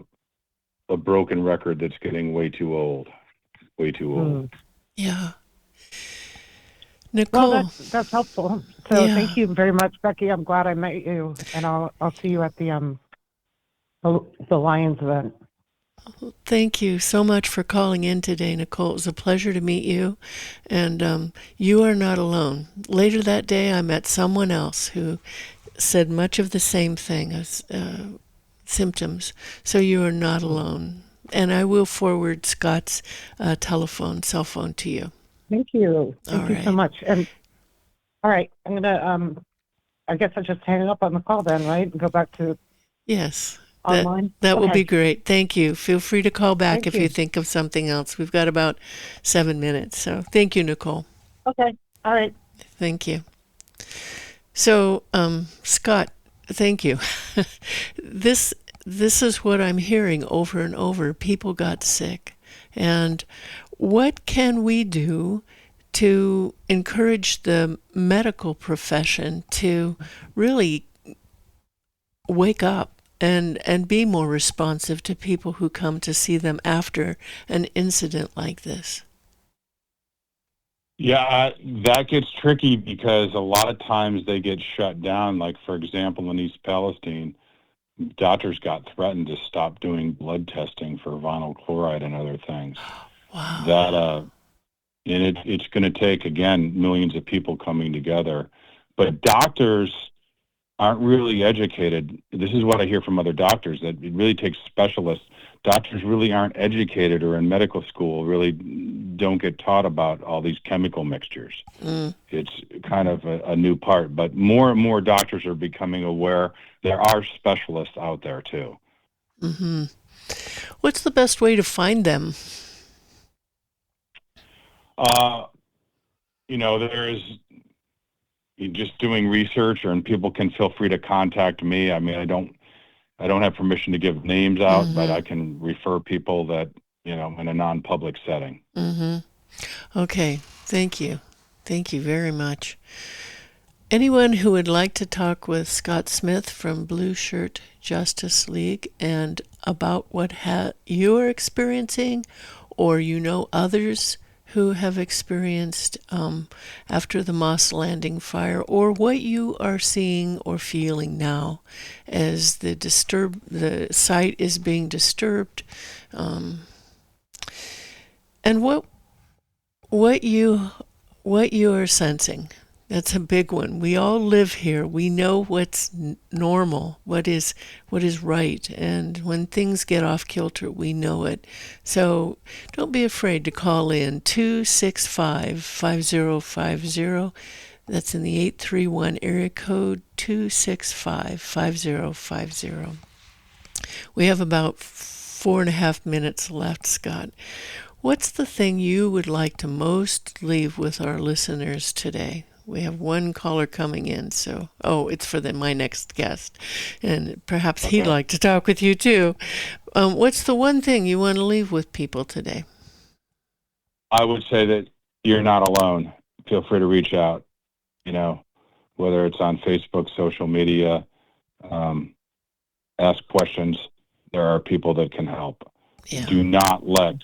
broken record that's getting way too old. Way too old. Yeah. Well, Nicole. that's helpful. So Yeah. thank you very much, Becky. I'm glad I met you, and I'll see you at the Lions event. Thank you so much for calling in today, Nicole. It was a pleasure to meet you, and you are not alone. Later that day, I met someone else who said much of the same thing as symptoms. So you are not alone. And I will forward Scott's cell phone to you. Thank you. Thank you so right. much. And all right, I'm gonna I guess I'll just hang up on the call then, right? And go back to Yes. online. That will Okay. be great. Thank you. Feel free to call back Thank if you. you think of something else. We've got about 7 minutes. So thank you, Nicole. Okay. All right. Thank you. So, Scott, thank you. This is what I'm hearing over and over. People got sick. And what can we do to encourage the medical profession to really wake up and be more responsive to people who come to see them after an incident like this? Yeah, that gets tricky because a lot of times they get shut down. Like, for example, in East Palestine, doctors got threatened to stop doing blood testing for vinyl chloride and other things. Wow. That and it's going to take, again, millions of people coming together. But doctors aren't really educated. This is what I hear from other doctors, that it really takes specialists. Doctors really aren't educated, or in medical school really don't get taught about all these chemical mixtures. It's kind of a new part, but more and more doctors are becoming aware there are specialists out there too. Mm-hmm. What's the best way to find them? There's just doing research, and people can feel free to contact me. I mean, I don't have permission to give names out, but I can refer people that, in a non-public setting. Okay. Thank you. Thank you very much. Anyone who would like to talk with Scott Smith from Blue Shirt Justice League and about what you're experiencing, or others who have experienced after the Moss Landing fire, or what you are seeing or feeling now as the site is being disturbed, and what you are sensing. That's a big one. We all live here. We know what's normal, what is right, and when things get off kilter, we know it. So don't be afraid to call in 265-5050. That's in the 831 area code 265-5050. We have about 4.5 minutes left, Scott. What's the thing you would like to most leave with our listeners today? We have one caller coming in, so it's for my next guest, and perhaps he'd Okay. like to talk with you too. What's the one thing you want to leave with people today? I would say that you're not alone. Feel free to reach out, whether it's on Facebook, social media, ask questions. There are people that can help. Yeah. Do not let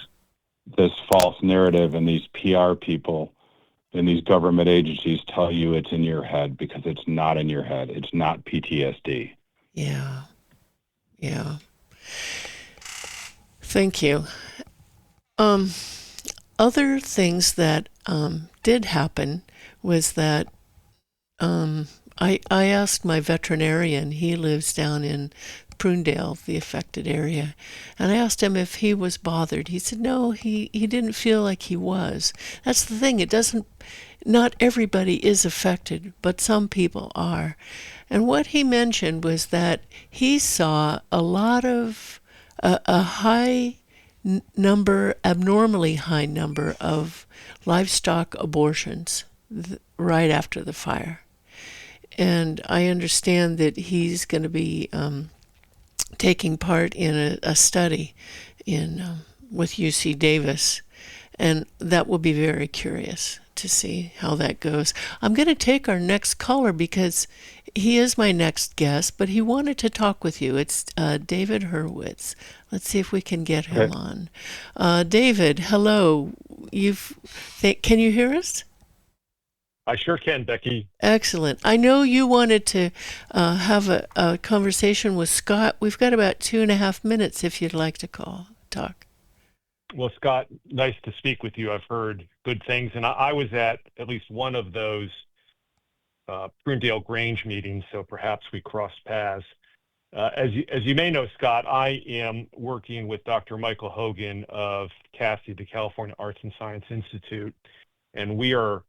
this false narrative and these PR people and these government agencies tell you it's in your head, because it's not in your head. It's not PTSD. Yeah. Yeah. Thank you. Other things that did happen was that I asked my veterinarian, he lives down in Prunedale, the affected area, and I asked him if he was bothered. He said no, he didn't feel like he was. That's the thing, not everybody is affected, but some people are. And what he mentioned was that he saw a lot of a high number, abnormally high number of livestock abortions right after the fire. And I understand that he's going to be taking part in a study with UC Davis, and that will be very curious to see how that goes. I'm going to take our next caller because he is my next guest, but he wanted to talk with you. It's David Hurwitz. Let's see if we can get him on. David, hello. Can you hear us? I sure can, Becky. Excellent. I know you wanted to have a conversation with Scott. We've got about 2.5 minutes if you'd like to talk. Well, Scott, nice to speak with you. I've heard good things, and I was at least one of those Prunedale Grange meetings, so perhaps we crossed paths. As you may know, Scott, I am working with Dr. Michael Hogan of CASI, the California Arts and Science Institute, and we are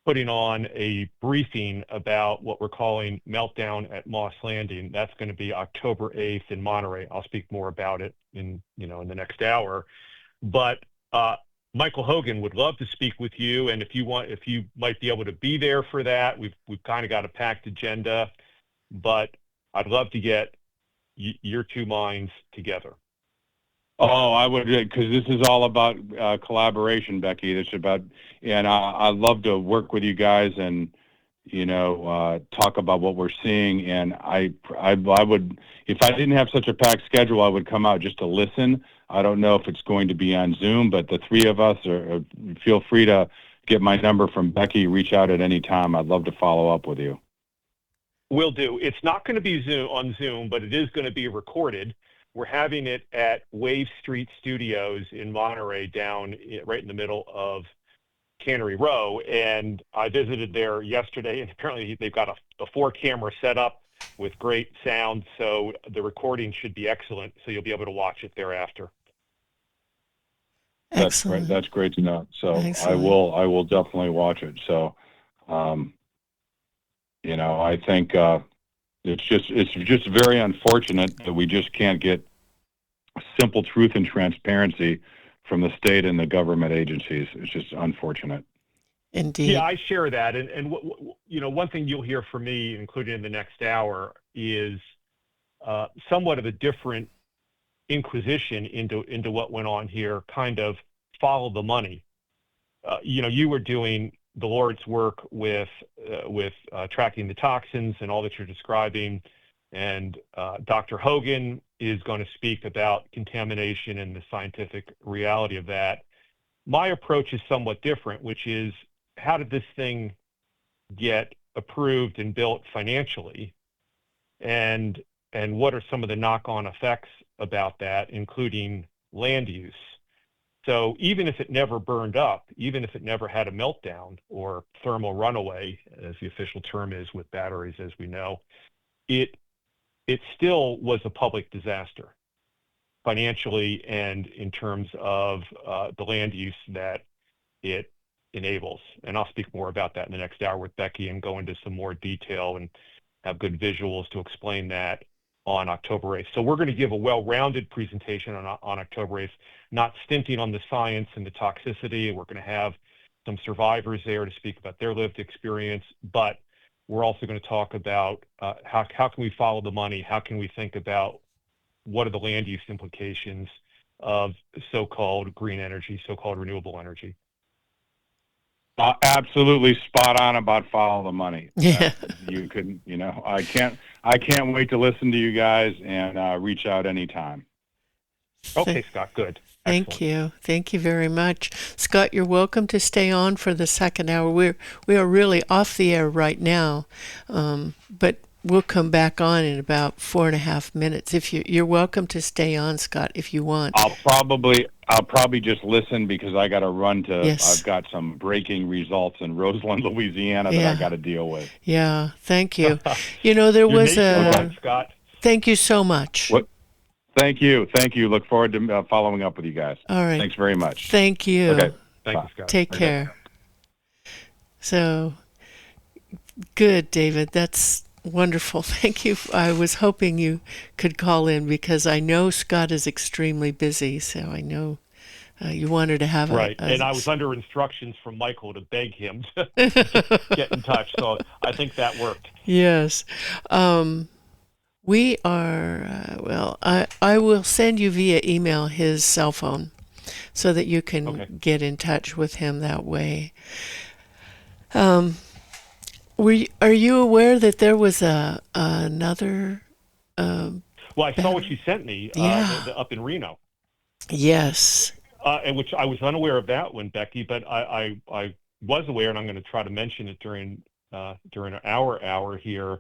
putting on a briefing about what we're calling Meltdown at Moss Landing. That's going to be October 8th in Monterey. I'll speak more about it in the next hour. But Michael Hogan would love to speak with you, and if you might be able to be there for that. We've kind of got a packed agenda, but I'd love to get your two minds together. Oh, I would, because this is all about collaboration, Becky. This is about, and I love to work with you guys and talk about what we're seeing. And I would, if I didn't have such a packed schedule, I would come out just to listen. I don't know if it's going to be on Zoom, but the three of us feel free to get my number from Becky. Reach out at any time. I'd love to follow up with you. Will do. It's not going to be on Zoom, but it is going to be recorded. We're having it at Wave Street Studios in Monterey, right in the middle of Cannery Row. And I visited there yesterday, and apparently they've got a 4-camera setup with great sound. So the recording should be excellent. So you'll be able to watch it thereafter. Excellent. That's great to know. So Excellent. I will definitely watch it. So, I think it's just very unfortunate that we just can't get simple truth and transparency from the state and the government agencies. It's just unfortunate. Indeed. Yeah, I share that. And one thing you'll hear from me, including in the next hour, is somewhat of a different inquisition into what went on here, kind of follow the money. You were doing the Lord's work with tracking the toxins and all that you're describing. And Dr. Hogan is going to speak about contamination and the scientific reality of that. My approach is somewhat different, which is, how did this thing get approved and built financially? And what are some of the knock-on effects about that, including land use? So even if it never burned up, even if it never had a meltdown or thermal runaway, as the official term is with batteries, as we know, it still was a public disaster financially and in terms of the land use that it enables. And I'll speak more about that in the next hour with Becky and go into some more detail and have good visuals to explain that on October 8th. So we're going to give a well-rounded presentation on October 8th, not stinting on the science and the toxicity. We're going to have some survivors there to speak about their lived experience, but we're also going to talk about how can we follow the money? How can we think about what are the land use implications of so-called green energy, so-called renewable energy? Absolutely spot on about follow the money. Yeah. You couldn't, I can't wait to listen to you guys and reach out anytime. Okay, Scott, good. Thank you. Thank you very much. Scott, you're welcome to stay on for the second hour. We are really off the air right now, but we'll come back on in about 4.5 minutes. If you're welcome to stay on, Scott, if you want. I'll probably just listen because I got to run to. Yes. I've got some breaking results in Roseland, Louisiana that I got to deal with. Yeah. Thank you. There was a. Scott. Thank you so much. What? Thank you. Look forward to following up with you guys. All right. Thanks very much. Thank you. Okay. Thank you, Scott. Take care. So, good, David. That's wonderful. Thank you. I was hoping you could call in because I know Scott is extremely busy. So I know you wanted to have and I was under instructions from Michael to beg him to get in touch. So I think that worked. Yes. We are, I will send you via email his cell phone so that you can get in touch with him that way. Are you aware that there was another? Well, I saw what you sent me up in Reno. Yes. And which I was unaware of that one, Becky, but I was aware, and I'm going to try to mention it during our hour here,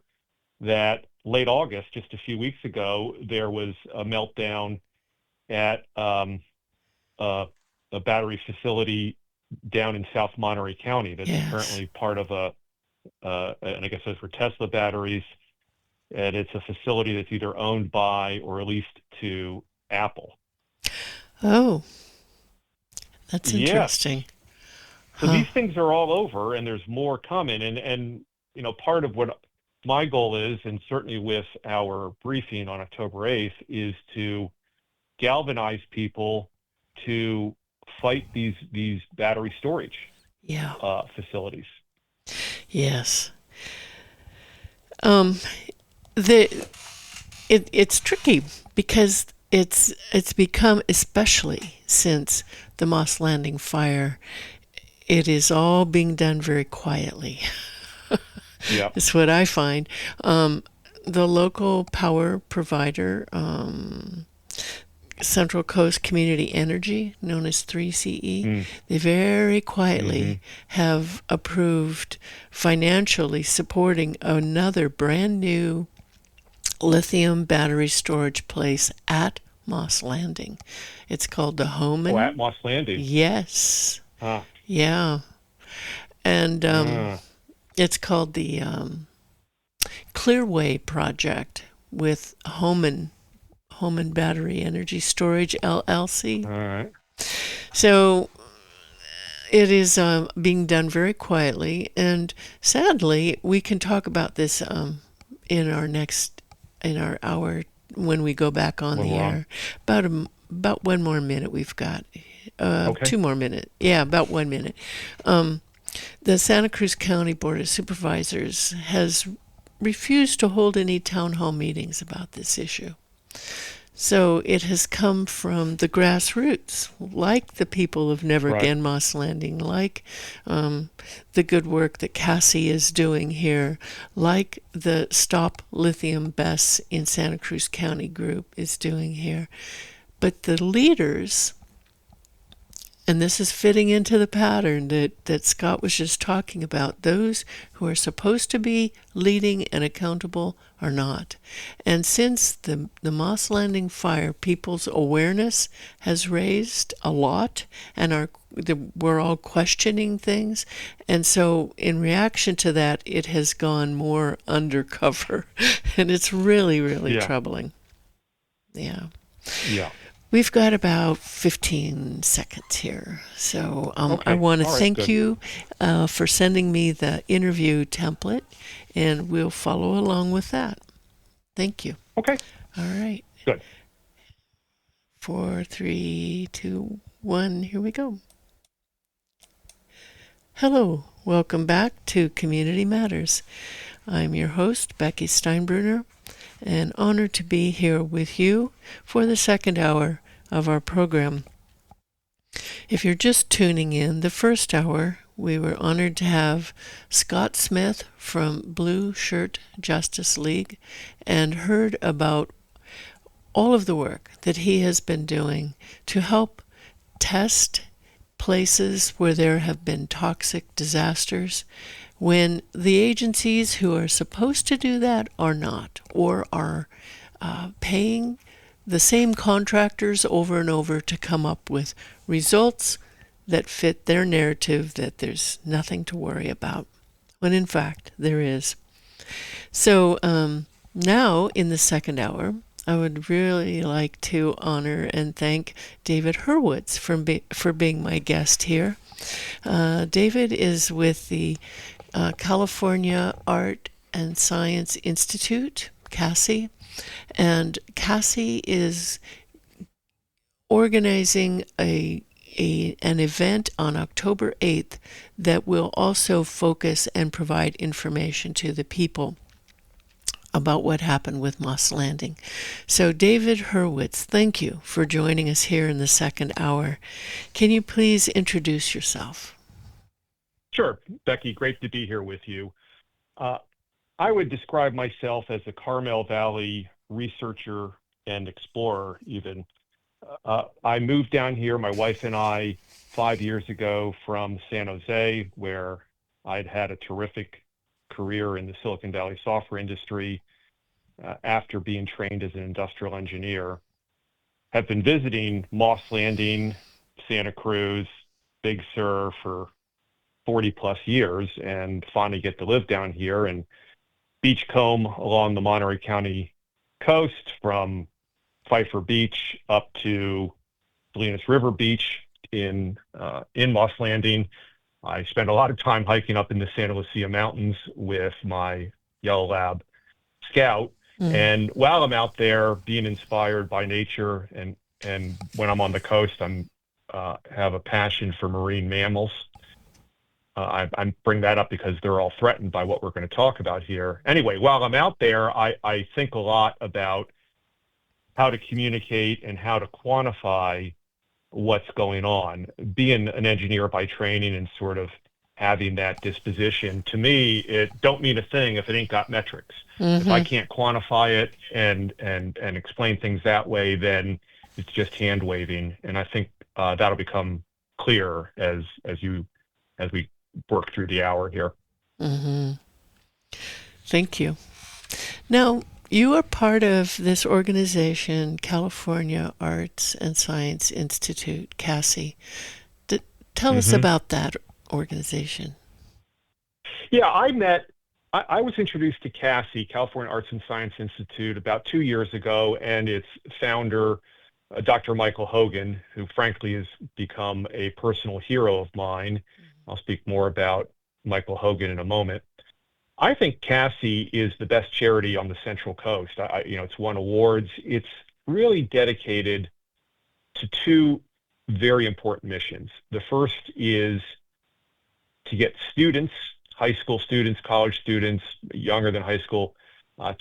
that late August, just a few weeks ago, there was a meltdown at a battery facility down in South Monterey County that's currently part of and I guess those were Tesla batteries, and it's a facility that's either owned by or leased to Apple. Oh, that's interesting. So these things are all over, and there's more coming, and part of what my goal is, and certainly with our briefing on October 8th, is to galvanize people to fight these battery storage facilities. Yes. It's tricky because it's become, especially since the Moss Landing fire, it is all being done very quietly. Yeah, It's what I find. The local power provider, Central Coast Community Energy, known as 3CE, they very quietly have approved financially supporting another brand new lithium battery storage place at Moss Landing. It's called the Homan. Oh, at Moss Landing. Yes. Yeah. And it's called the Clearway Project with Homan Battery Energy Storage, LLC. All right. So it is being done very quietly, and sadly, we can talk about this in our hour when we go back on the air. About 1 more minute we've got. 2 more minutes. Yeah, about 1 minute. The Santa Cruz County Board of Supervisors has refused to hold any town hall meetings about this issue. So it has come from the grassroots, like the people of Never Again Moss Landing, like the good work that Cassie is doing here, like the Stop Lithium BESS in Santa Cruz County group is doing here. But the leaders And this is fitting into the pattern that Scott was just talking about. Those who are supposed to be leading and accountable are not. And since the Moss Landing fire, people's awareness has raised a lot, and we're all questioning things. And so in reaction to that, it has gone more undercover. And it's really, really troubling. Yeah. Yeah. We've got about 15 seconds here. So Okay. I want to All right, thank good. you for sending me the interview template, and we'll follow along with that. Thank you. Okay. All right. Good. 4, 3, 2, 1, here we go. Hello, welcome back to Community Matters. I'm your host, Becky Steinbrunner, and honored to be here with you for the second hour of our program. If you're just tuning in, the first hour, we were honored to have Scott Smith from Blue Shirt Justice League and heard about all of the work that he has been doing to help test places where there have been toxic disasters when the agencies who are supposed to do that are not, or are paying the same contractors over and over to come up with results that fit their narrative that there's nothing to worry about, when in fact there is. So now in the second hour, I would really like to honor and thank David Hurwitz for being my guest here. David is with the California Art and Science Institute, CASI, and CASI is organizing an event on October 8th that will also focus and provide information to the people about what happened with Moss Landing. So David Hurwitz, thank you for joining us here in the second hour. Can you please introduce yourself? Sure, Becky, great to be here with you. I would describe myself as a Carmel Valley researcher and explorer even. I moved down here, my wife and I, 5 years ago from San Jose, where I'd had a terrific career in the Silicon Valley software industry after being trained as an industrial engineer. Have been visiting Moss Landing, Santa Cruz, Big Sur for 40 plus years, and finally get to live down here and beachcomb along the Monterey County coast from Pfeiffer Beach up to Salinas River Beach in Moss Landing. I spend a lot of time hiking up in the Santa Lucia Mountains with my Yellow Lab Scout. And while I'm out there being inspired by nature, and when I'm on the coast, I'm have a passion for marine mammals. I bring that up because they're all threatened by what we're going to talk about here. Anyway, while I'm out there, I think a lot about how to communicate and how to quantify what's going on. Being an engineer by training and sort of having that disposition, to me, it don't mean a thing if it ain't got metrics. If I can't quantify it and explain things that way, then it's just hand waving. And I think that'll become clear as we work through the hour here. Thank you. Now, you are part of this organization, California Arts and Science Institute, CASI. Tell us about that organization. Yeah, I was introduced to CASI, California Arts and Science Institute, about 2 years ago, and its founder, Dr. Michael Hogan, who frankly has become a personal hero of mine. I'll speak more about Michael Hogan in a moment. I think CASI is the best charity on the Central Coast. It's won awards. It's really dedicated to two very important missions. The first is to get students, high school students, college students, younger than high school,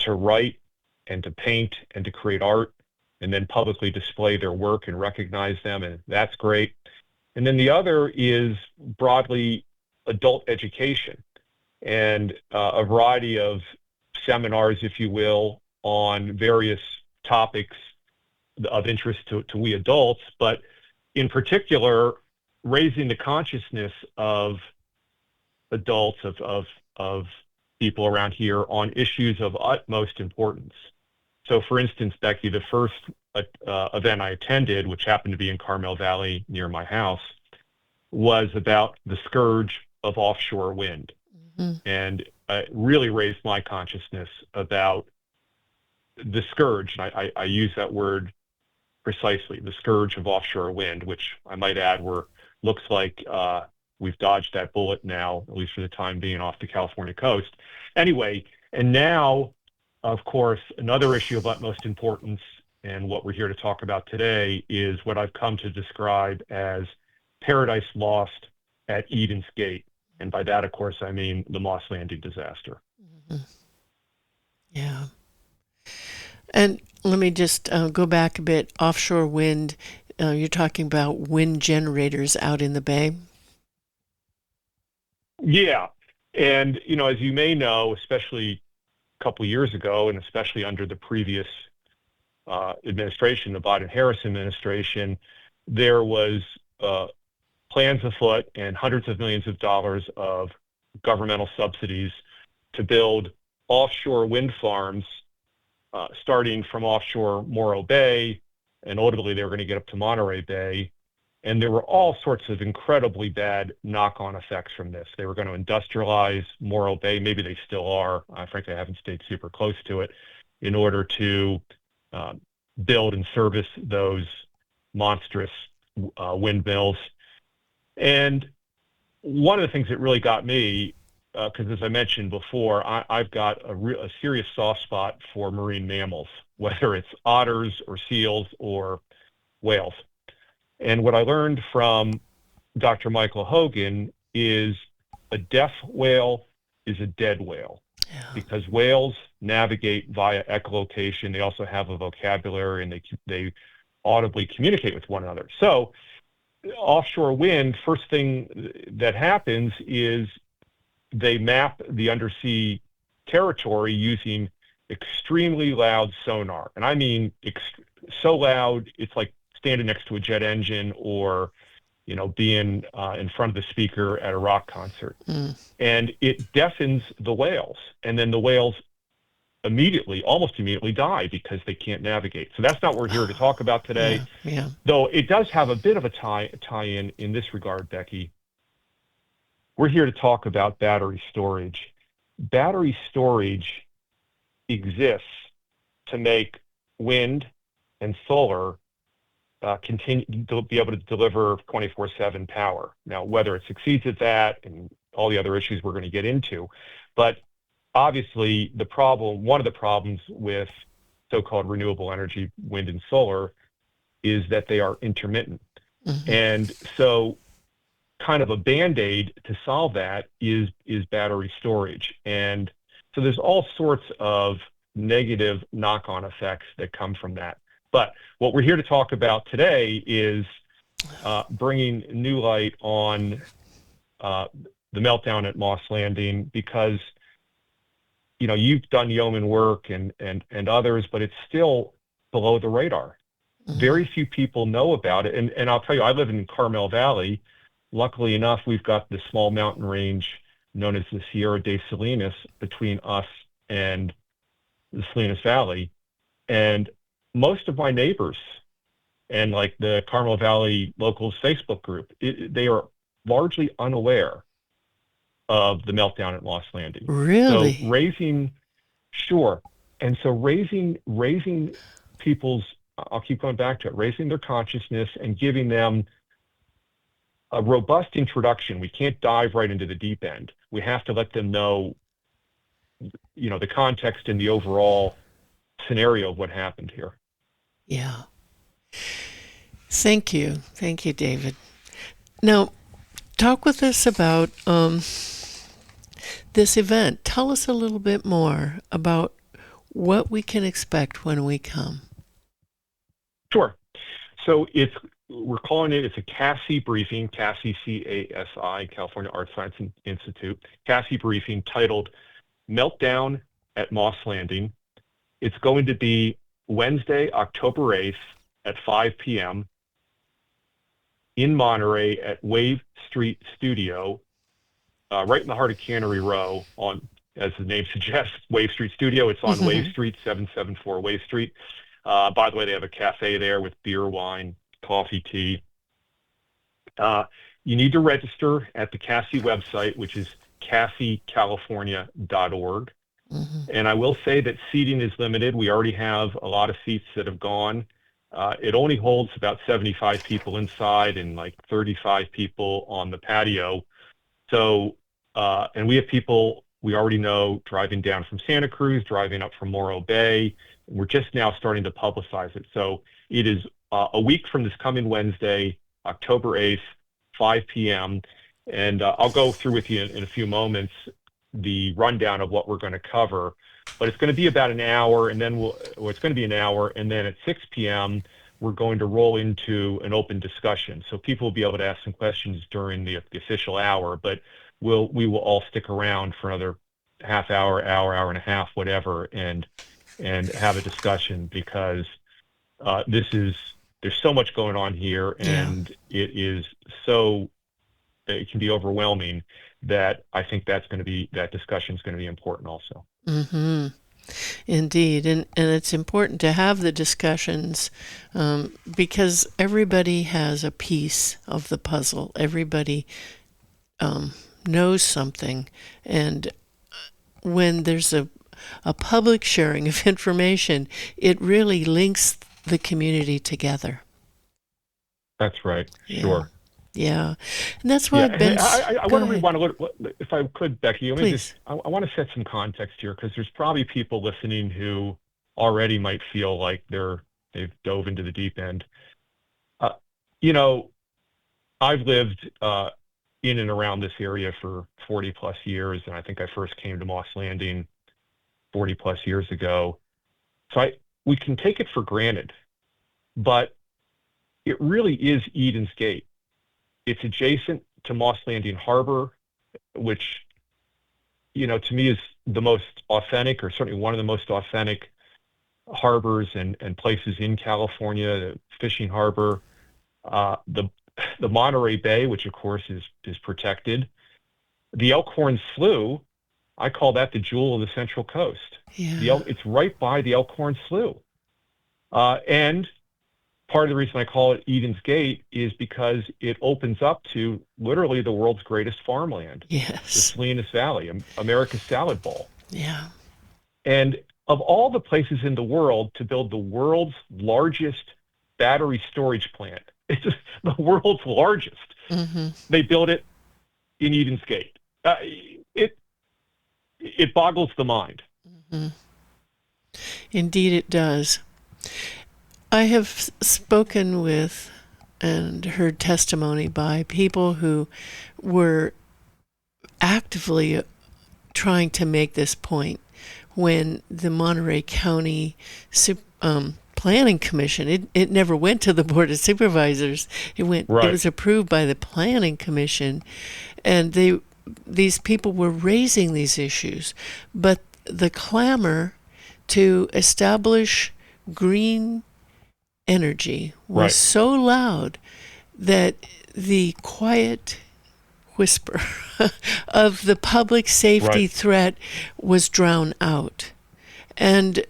to write and to paint and to create art, and then publicly display their work and recognize them, and that's great. And then the other is broadly adult education and a variety of seminars, if you will, on various topics of interest to we adults, but in particular, raising the consciousness of adults, of people around here on issues of utmost importance. So, for instance, Becky, the first event I attended, which happened to be in Carmel Valley near my house, was about the scourge of offshore wind. Mm-hmm. And it really raised my consciousness about the scourge. And I use that word precisely, the scourge of offshore wind, which I might add looks like we've dodged that bullet now, at least for the time being, off the California coast. Anyway, and now, of course, another issue of utmost importance, and what we're here to talk about today, is what I've come to describe as paradise lost at Eden's Gate. And by that, of course, I mean the Moss Landing disaster. Mm-hmm. Yeah. And let me just go back a bit. Offshore wind, you're talking about wind generators out in the bay? Yeah. And, as you may know, especially a couple of years ago, and especially under the previous administration, the Biden-Harris administration, there was plans afoot and hundreds of millions of dollars of governmental subsidies to build offshore wind farms, starting from offshore Morro Bay, and ultimately they were going to get up to Monterey Bay. And there were all sorts of incredibly bad knock-on effects from this. They were going to industrialize Morro Bay, maybe they still are. Frankly, I haven't stayed super close to it, in order to build and service those monstrous windmills. And one of the things that really got me, because as I mentioned before, I've got a serious soft spot for marine mammals, whether it's otters or seals or whales. And what I learned from Dr. Michael Hogan is a deaf whale is a dead whale, because whales navigate via echolocation. They also have a vocabulary, and they audibly communicate with one another. So offshore wind, first thing that happens is they map the undersea territory using extremely loud sonar. And I mean so loud, it's like standing next to a jet engine, or being in front of the speaker at a rock concert. And it deafens the whales, and then the whales almost immediately die because they can't navigate. So that's not what we're here to talk about today. Yeah. Though it does have a bit of a tie-in in this regard, Becky. We're here to talk about battery storage. Battery storage exists to make wind and solar continue to be able to deliver 24/7 power. Now, whether it succeeds at that and all the other issues we're going to get into, but obviously one of the problems with so-called renewable energy, wind and solar, is that they are intermittent. Mm-hmm. And so kind of a Band-Aid to solve that is battery storage. And so there's all sorts of negative knock-on effects that come from that. But what we're here to talk about today is bringing new light on the meltdown at Moss Landing, because you've done yeoman work and others, but it's still below the radar. Mm-hmm. Very few people know about it. And I'll tell you, I live in Carmel Valley. Luckily enough, we've got this small mountain range known as the Sierra de Salinas between us and the Salinas Valley. And most of my neighbors and like the Carmel Valley Locals Facebook group, they are largely unaware of the meltdown at Moss Landing. Really? So raising people's, I'll keep going back to it, raising their consciousness and giving them a robust introduction. We can't dive right into the deep end. We have to let them know, the context and the overall scenario of what happened here. Yeah. Thank you, David. Now, talk with us about this event. Tell us a little bit more about what we can expect when we come. Sure. So we're calling it's a CASI briefing, CASI, C-A-S-I, California Art Science Institute, CASI briefing titled Meltdown at Moss Landing. It's going to be Wednesday, October 8th at 5 p.m. in Monterey at Wave Street Studio, right in the heart of Cannery Row, on, as the name suggests, Wave Street Studio. It's on Wave Street, 774 Wave Street. By the way, they have a cafe there with beer, wine, coffee, tea. You need to register at the CASI website, which is casicalifornia.org. And I will say that seating is limited. We already have a lot of seats that have gone. It only holds about 75 people inside and like 35 people on the patio. So, and we have people we already know driving down from Santa Cruz, driving up from Morro Bay. We're just now starting to publicize it. So it is a week from this coming Wednesday, October 8th, 5 p.m. And I'll go through with you in a few moments the rundown of what we're going to cover. But it's going to be about an hour, and then it's going to be an hour, and then at 6 p.m., we're going to roll into an open discussion. So people will be able to ask some questions during the official hour, but we will all stick around for another half hour, hour and a half, whatever, and have a discussion, because there's so much going on here, and it can be overwhelming, that I think that discussion is going to be important also. Indeed, and it's important to have the discussions, because everybody has a piece of the puzzle. Everybody knows something, and when there's a public sharing of information, it really links the community together. That's right. Sure. Yeah, and that's why I've been. I want to want to look, if I could, Becky. Please. I want to set some context here, because there's probably people listening who already might feel like they've dove into the deep end. I've lived in and around this area for 40 plus years, and I think I first came to Moss Landing 40 plus years ago. So we can take it for granted, but it really is Eden's Gate. It's adjacent to Moss Landing Harbor, which, to me is the most authentic, or certainly one of the most authentic harbors and places in California, the fishing harbor. The Monterey Bay, which of course is protected. The Elkhorn Slough, I call that the jewel of the Central Coast. Yeah. It's right by the Elkhorn Slough. And part of the reason I call it Eden's Gate is because it opens up to literally the world's greatest farmland. Yes. The Salinas Valley, America's salad bowl. Yeah. And of all the places in the world to build the world's largest battery storage plant, it's the world's largest. They built it in Eden's Gate. It boggles the mind. Indeed, it does. I have spoken with and heard testimony by people who were actively trying to make this point when the Monterey County Planning Commission, it never went to the Board of Supervisors. It was approved by the Planning Commission, and these people were raising these issues, but the clamor to establish green energy was so loud that the quiet whisper of the public safety threat was drowned out. And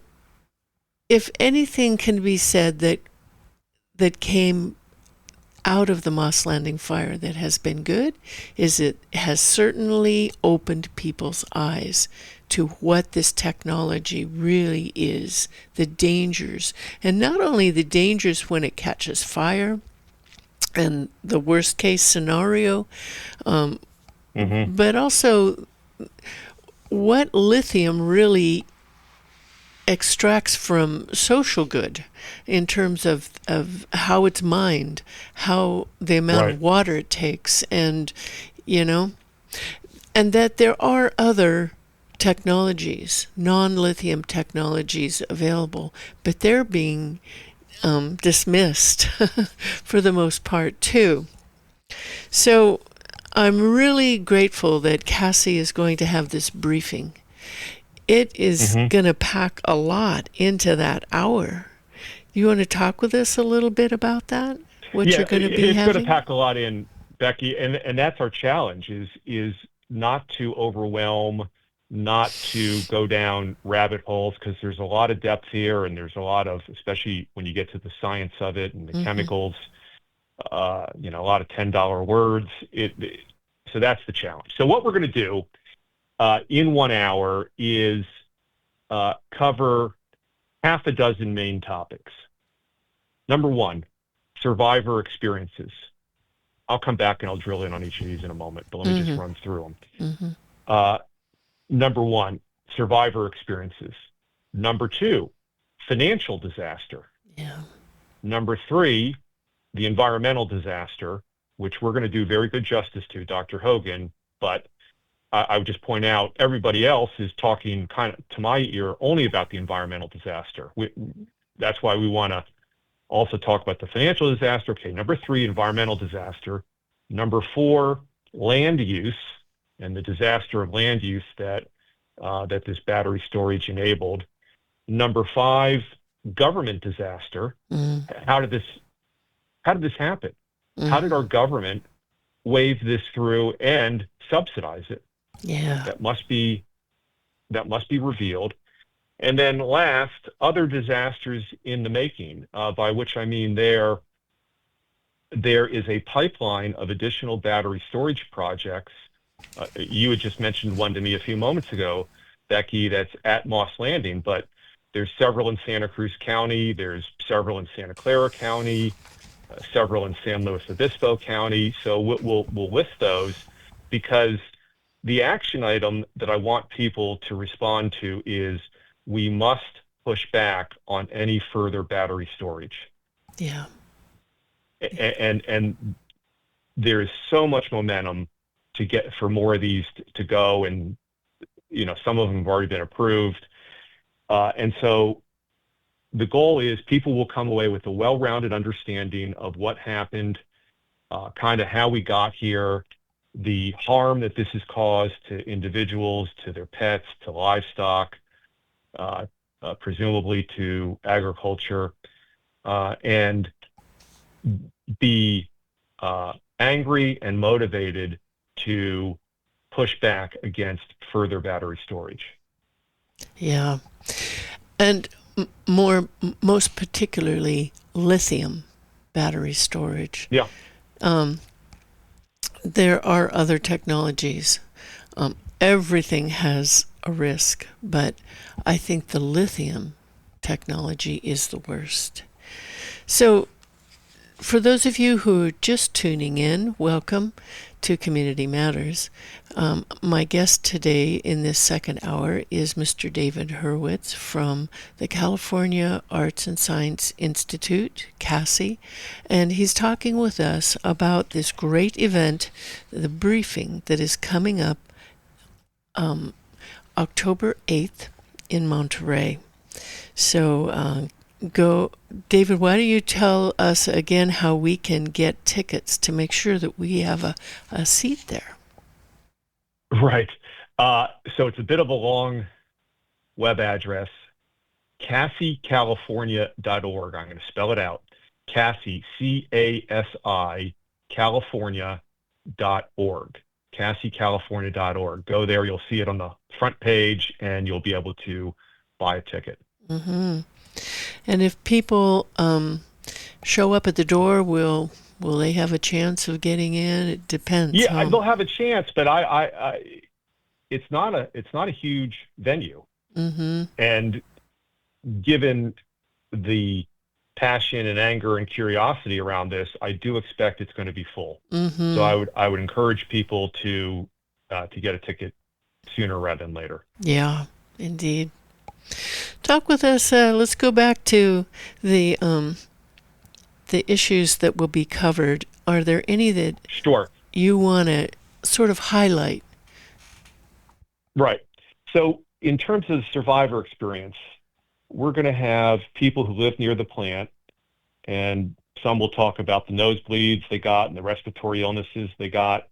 if anything can be said that came out of the Moss Landing fire that has been good, is it has certainly opened people's eyes to what this technology really is, the dangers, and not only the dangers when it catches fire and the worst case scenario, but also what lithium really extracts from social good in terms of how it's mined, how the amount of water it takes, and and that there are other technologies, non-lithium technologies available, but they're being dismissed for the most part too. So I'm really grateful that Cassie is going to have this briefing. It is going to pack a lot into that hour. You want to talk with us a little bit about that? what you're going to be it's going to having? pack a lot in, Becky, and that's our challenge is not to overwhelm, not to go down rabbit holes, because there's a lot of depth here, and there's a lot of, especially when you get to the science of it and the chemicals, a lot of $10 words. So that's the challenge. So what we're going to do in 1 hour is cover half a dozen main topics. Number one, survivor experiences. I'll come back and I'll drill in on each of these in a moment, but let me just run through them. Number one, survivor experiences. Number two, financial disaster. Yeah. Number three, the environmental disaster, which we're going to do very good justice to, Dr. Hogan, but I would just point out everybody else is talking kind of to my ear only about the environmental disaster. That's why we want to also talk about the financial disaster. Okay, number three, environmental disaster. Number four, land use and the disaster of land use that this battery storage enabled. Number five, government disaster. How did this happen? How did our government wave this through and subsidize it? Yeah. That must be revealed. And then last, other disasters in the making, by which I mean there is a pipeline of additional battery storage projects. You had just mentioned one to me a few moments ago, Becky, that's at Moss Landing, but there's several in Santa Cruz County, there's several in Santa Clara County, several in San Luis Obispo County. So we'll list those, because the action item that I want people to respond to is we must push back on any further battery storage. Yeah. And there is so much momentum to get for more of these to go, and some of them have already been approved. And so the goal is people will come away with a well-rounded understanding of what happened, kind of how we got here, the harm that this has caused to individuals, to their pets, to livestock, presumably to agriculture, and be angry and motivated to push back against further battery storage. Yeah. And most particularly lithium battery storage. Yeah. There are other technologies. Everything has a risk, but I think the lithium technology is the worst. So for those of you who are just tuning in, welcome to Community Matters. My guest today in this second hour is Mr. David Hurwitz from the California Arts and Science Institute, CASI, and he's talking with us about this great event, the briefing that is coming up October 8th in Monterey. So David, why don't you tell us again how we can get tickets to make sure that we have a seat there? Right. So it's a bit of a long web address, CASICalifornia.org. I'm going to spell it out. CASI, C-A-S-I, California.org. CASICalifornia.org. Go there. You'll see it on the front page, and you'll be able to buy a ticket. Mm-hmm. And if people show up at the door, will they have a chance of getting in? It depends. Yeah, they'll have a chance, but it's not a huge venue. Mm-hmm. And given the passion and anger and curiosity around this, I do expect it's going to be full. Mm-hmm. So I would encourage people to get a ticket sooner rather than later. Yeah, indeed. Talk with us. Let's go back to the issues that will be covered. Are there any that Sure. you want to sort of highlight? Right. So in terms of survivor experience, we're going to have people who live near the plant, and some will talk about the nosebleeds they got and the respiratory illnesses they got.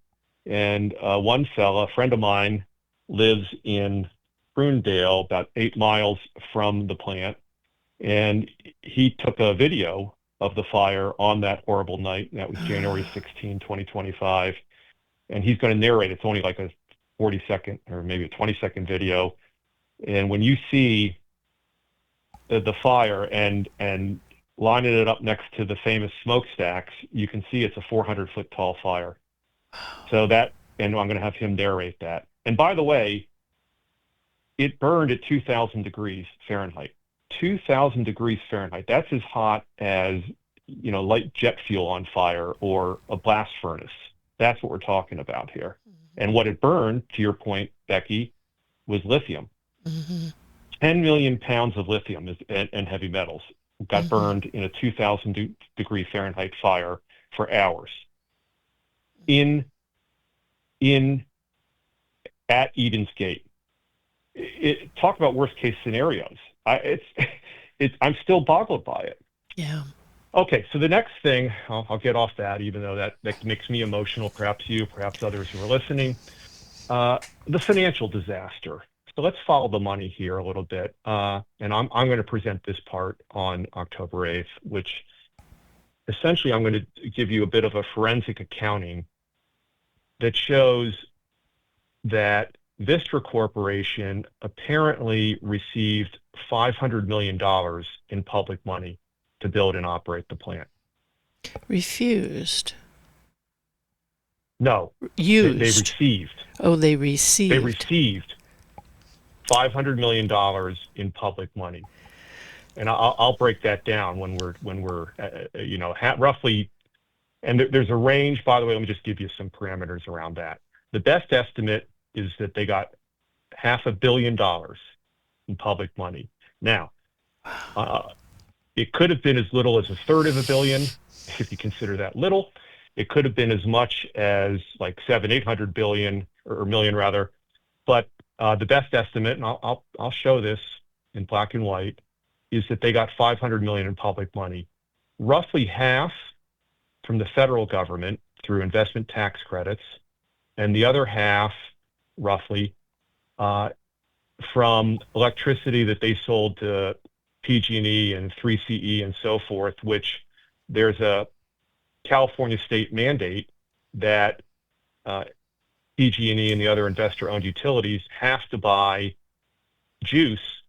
And one fella, a friend of mine, lives in Prunedale, about 8 miles from the plant, and he took a video of the fire on that horrible night. That was January 16, 2025. And he's going to narrate. It's only like a 40-second or maybe a 20-second video. And when you see the fire and lining it up next to the famous smokestacks, you can see it's a 400-foot tall fire. So that, and I'm going to have him narrate that. And by the way, it burned at 2,000 degrees Fahrenheit. 2,000 degrees Fahrenheit. That's as hot as, light jet fuel on fire or a blast furnace. That's what we're talking about here. And what it burned, to your point, Becky, was lithium. 10 million pounds of lithium and heavy metals got burned in a 2,000 degree Fahrenheit fire for hours at Eden's Gate. Talk about worst case scenarios. I'm still boggled by it. Yeah. Okay, so the next thing, I'll get off that, even though that makes me emotional, perhaps you, perhaps others who are listening. The financial disaster. So let's follow the money here a little bit. And I'm going to present this part on October 8th, which essentially I'm going to give you a bit of a forensic accounting that shows that Vistra Corporation apparently received $500 million in public money to build and operate the plant. Refused. No. Used. They received. Oh, they received. They received $500 million in public money. And I'll break that down when we're roughly, and there's a range, by the way, let me just give you some parameters around that. The best estimate is that they got $500 million in public money. Now, it could have been as little as a third of a billion, if you consider that little. It could have been as much as like 800 billion or million rather. But the best estimate, and I'll show this in black and white, is that they got 500 million in public money, roughly half from the federal government through investment tax credits, and the other half, roughly, from electricity that they sold to PG&E and 3CE and so forth, which there's a California state mandate that PG&E and the other investor-owned utilities have to buy juice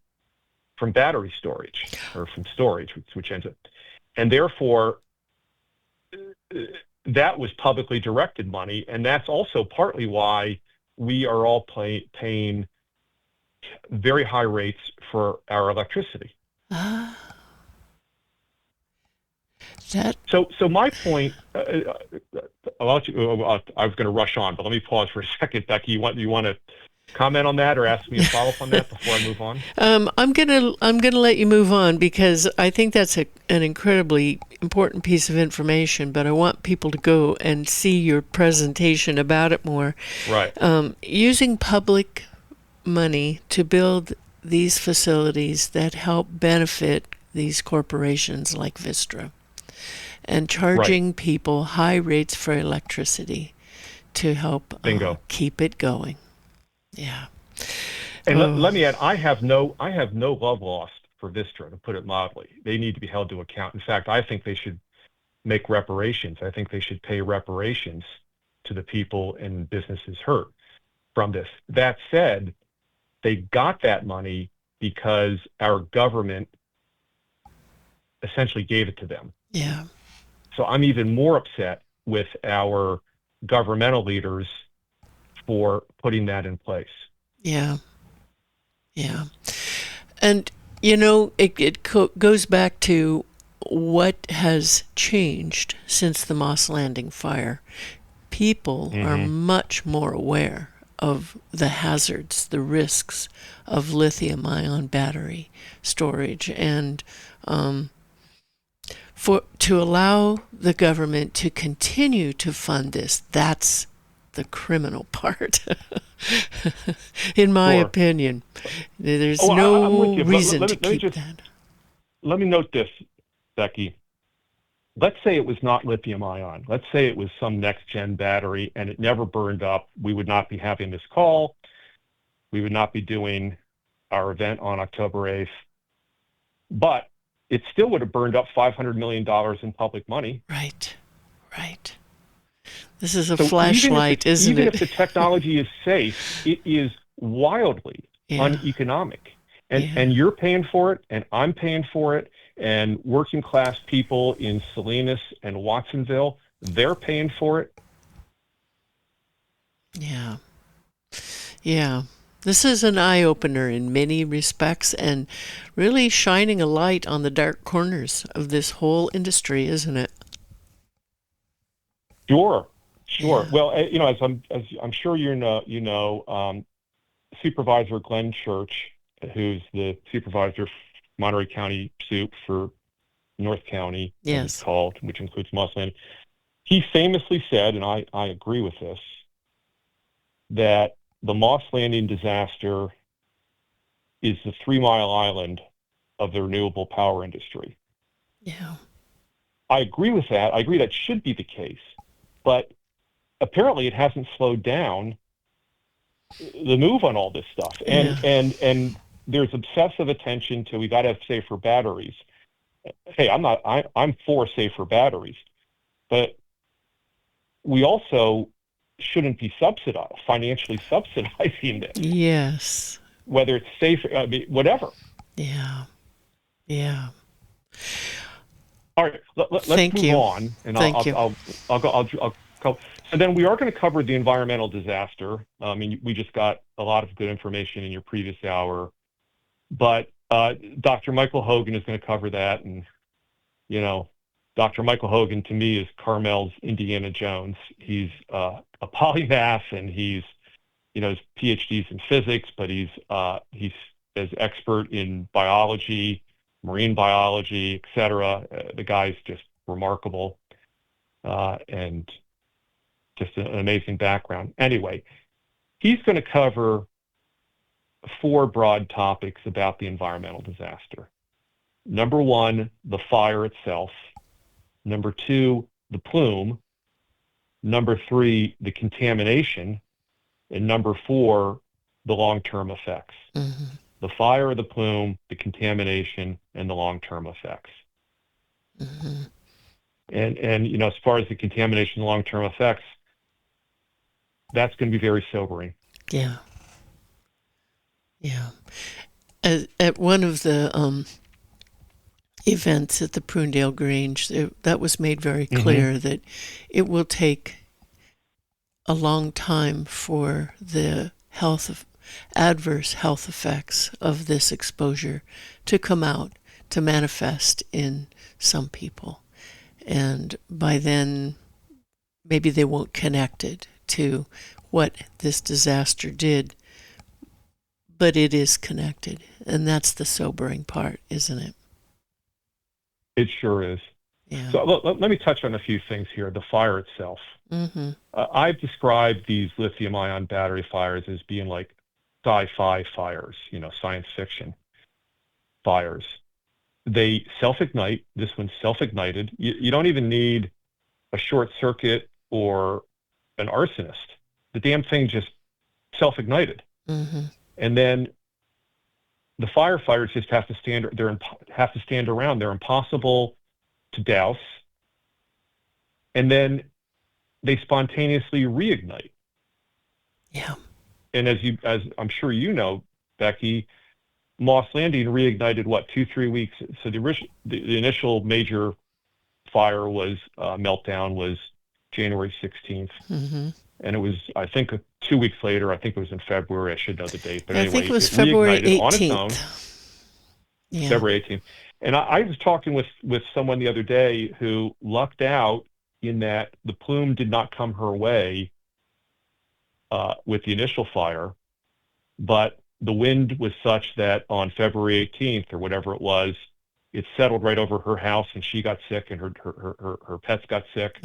from battery storage or from storage, which ends up, and therefore that was publicly directed money, and that's also partly why we are all paying very high rates for our electricity. So my point, I was going to rush on, but let me pause for a second. Becky, you want to comment on that or ask me a follow-up on that before I move on? I'm gonna let you move on because I think that's an incredibly important piece of information. But I want people to go and see your presentation about it more. Right. Using public money to build these facilities that help benefit these corporations like Vistra, and charging people high rates for electricity to help keep it going. Yeah. And let me add, I have no love lost for Vistra, to put it mildly. They need to be held to account. In fact, I think they should make reparations. I think they should pay reparations to the people and businesses hurt from this. That said, they got that money because our government essentially gave it to them. Yeah. So I'm even more upset with our governmental leaders for putting that in place. Yeah. Yeah. And, it goes back to what has changed since the Moss Landing fire. People are much more aware of the hazards, the risks of lithium-ion battery storage, and to allow the government to continue to fund this, that's the criminal part, in my opinion. There's no reason to keep that. Let me note this, Becky. Let's say it was not lithium ion. Let's say it was some next-gen battery and it never burned up. We would not be having this call. We would not be doing our event on October 8th. But it still would have burned up $500 million in public money. Right. This is a So flashlight, isn't even it? if the technology is safe, it is wildly uneconomic. And you're paying for it, and I'm paying for it, and working class people in Salinas and Watsonville, they're paying for it. Yeah. This is an eye-opener in many respects and really shining a light on the dark corners of this whole industry, isn't it? Sure. Yeah. Well, as I'm sure you know, Supervisor Glenn Church, who's the supervisor of Monterey County Soup for North County, as it's called, which includes Moss Landing, he famously said, and I agree with this, that the Moss Landing disaster is the 3 Mile Island of the renewable power industry. Yeah. I agree with that. I agree that should be the case. But apparently it hasn't slowed down the move on all this stuff. And there's obsessive attention to, we got to have safer batteries. Hey, I'm for safer batteries. But we also shouldn't be financially subsidizing this. Yes. Whether it's safe, whatever. Yeah. All right, let's move on, and I'll go. And then we are going to cover the environmental disaster. I mean, we just got a lot of good information in your previous hour, but Dr. Michael Hogan is going to cover that, and Dr. Michael Hogan to me is Carmel's Indiana Jones. He's a polymath, and he's his PhDs in physics, but he's as expert in biology, marine biology, etc. The guy's just remarkable, and just an amazing background. Anyway, he's going to cover 4 broad topics about the environmental disaster. Number 1, the fire itself. Number 2, the plume. Number 3, the contamination. And number 4, the long-term effects. Mm-hmm. The fire, the plume, the contamination, and the long-term effects. Mm-hmm. And as far as the contamination and long-term effects, that's going to be very sobering. Yeah. At one of the events at the Prunedale Grange, that was made very clear that it will take a long time for the adverse health effects of this exposure to come out, to manifest in some people. And by then, maybe they won't connect it to what this disaster did, but it is connected. And that's the sobering part, isn't it? It sure is. Yeah. So let me touch on a few things here. The fire itself. Mm-hmm. I've described these lithium-ion battery fires as being like sci-fi fires, science fiction fires. They self-ignite. This one's self-ignited. You don't even need a short circuit or an arsonist. The damn thing just self-ignited. Mm-hmm. And then the firefighters just have to stand around. They're impossible to douse. And then they spontaneously reignite. Yeah. And as I'm sure you know, Becky, Moss Landing reignited 2-3 weeks. So the initial major fire meltdown was January 16th. Mm-hmm. And it was, I think, 2 weeks later. I think it was in February. I should know the date. But anyway, I think it was February 18th. On its own, February 18th. And I was talking with someone the other day who lucked out in that the plume did not come her way with the initial fire, but the wind was such that on February 18th or whatever it was, it settled right over her house, and she got sick, and her pets got sick.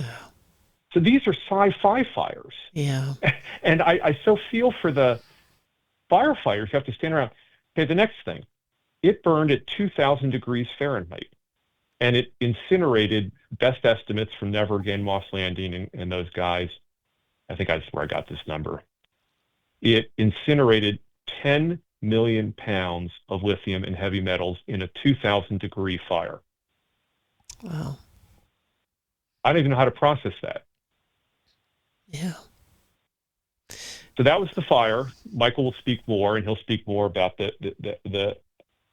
So these are sci-fi fires. Yeah. And I so feel for the firefighters who have to stand around. Okay, the next thing, it burned at 2,000 degrees Fahrenheit, and it incinerated, best estimates from Never Again Moss Landing and those guys, I think that's where I got this number. It incinerated 10 million pounds of lithium and heavy metals in a 2,000-degree fire. Wow. I don't even know how to process that. Yeah. So that was the fire. Michael will speak more, and he'll speak more about the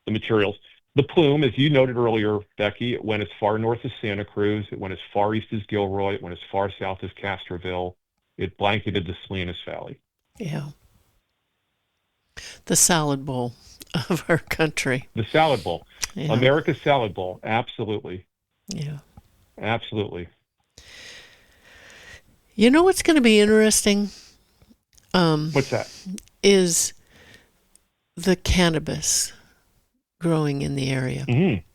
materials. The plume, as you noted earlier, Becky, it went as far north as Santa Cruz. It went as far east as Gilroy. It went as far south as Castroville. It blanketed the Salinas Valley. Yeah. The salad bowl of our country. The salad bowl. Yeah. America's salad bowl. Absolutely. Yeah. Absolutely. You know what's going to be interesting? What's that? Is the cannabis growing in the area. Mm-hmm.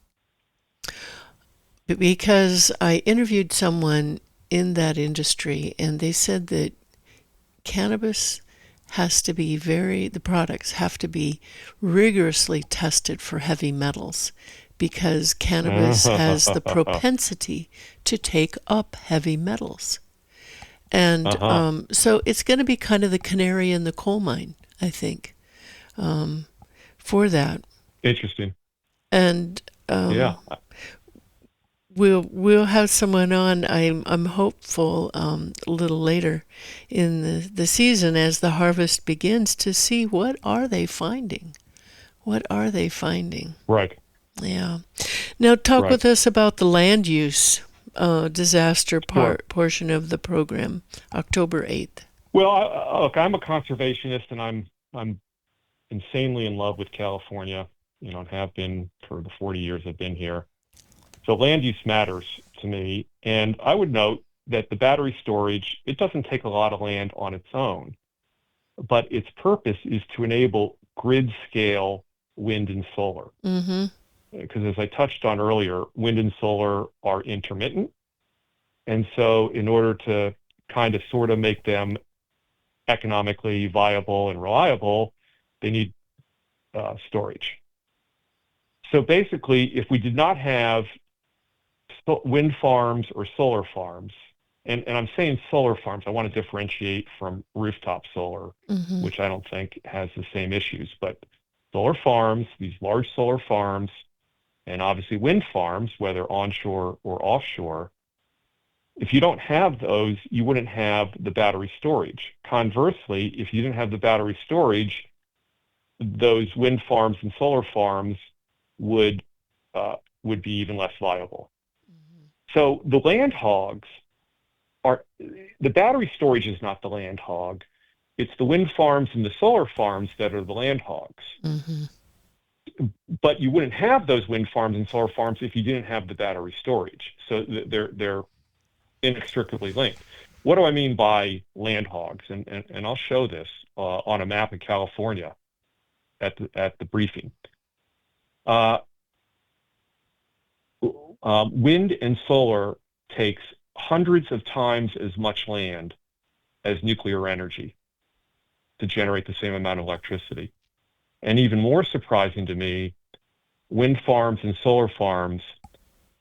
Because I interviewed someone in that industry, and they said that cannabis has to be the products have to be rigorously tested for heavy metals, because cannabis has the propensity to take up heavy metals. And so it's going to be kind of the canary in the coal mine, I think, for that. Interesting. And yeah, we'll have someone on. I'm hopeful a little later in the season, as the harvest begins, to see what are they finding. What are they finding? Right. Yeah. Now talk with us about the land use disaster portion of the program, October 8th. Well, look, I'm a conservationist, and I'm insanely in love with California, and have been for the 40 years I've been here. So land use matters to me. And I would note that the battery storage, it doesn't take a lot of land on its own, but its purpose is to enable grid scale wind and solar. Mm-hmm. Because as I touched on earlier, wind and solar are intermittent. And so in order to kind of sort of make them economically viable and reliable, they need storage. So basically, if we did not have wind farms or solar farms, and I'm saying solar farms, I want to differentiate from rooftop solar, Mm-hmm. which I don't think has the same issues, but solar farms, these large solar farms, and obviously wind farms, whether onshore or offshore, if you don't have those, you wouldn't have the battery storage. Conversely, if you didn't have the battery storage, those wind farms and solar farms would be even less viable. Mm-hmm. So the land hogs the battery storage is not the land hog. It's the wind farms and the solar farms that are the land hogs. Mm-hmm. But you wouldn't have those wind farms and solar farms if you didn't have the battery storage. So they're inextricably linked. What do I mean by land hogs? And I'll show this on a map in California at the briefing. Wind and solar takes hundreds of times as much land as nuclear energy to generate the same amount of electricity. And even more surprising to me, wind farms and solar farms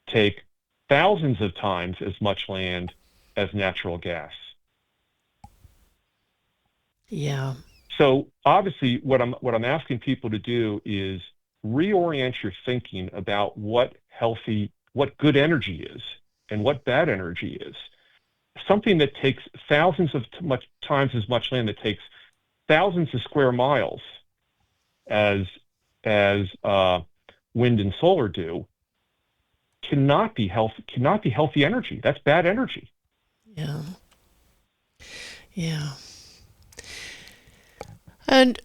take thousands of times as much land as natural gas. Yeah. So obviously what I'm asking people to do is reorient your thinking about what good energy is and what bad energy is. Something that takes thousands of times as much land, that takes thousands of square miles as wind and solar do, cannot be healthy energy. That's bad energy. Yeah. Yeah. And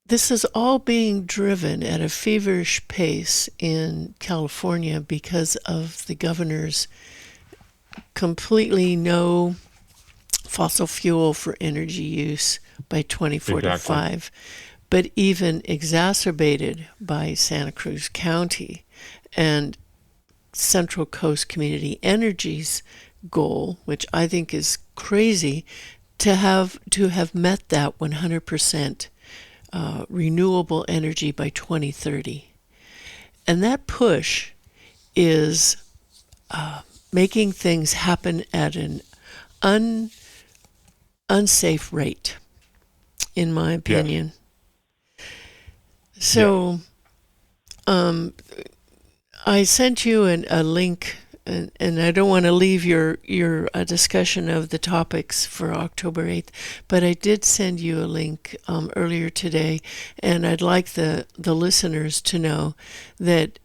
this is all being driven at a feverish pace in California because of the governor's completely no fossil fuel for energy use by 2045, exactly. But even exacerbated by Santa Cruz County and Central Coast Community Energy's goal, which I think is crazy, to have met that 100% renewable energy by 2030. And that push is making things happen at an unsafe rate, in my opinion. So I sent you a link, and I don't want to leave your discussion of the topics for October 8th, but I did send you a link earlier today, and I'd like the listeners to know that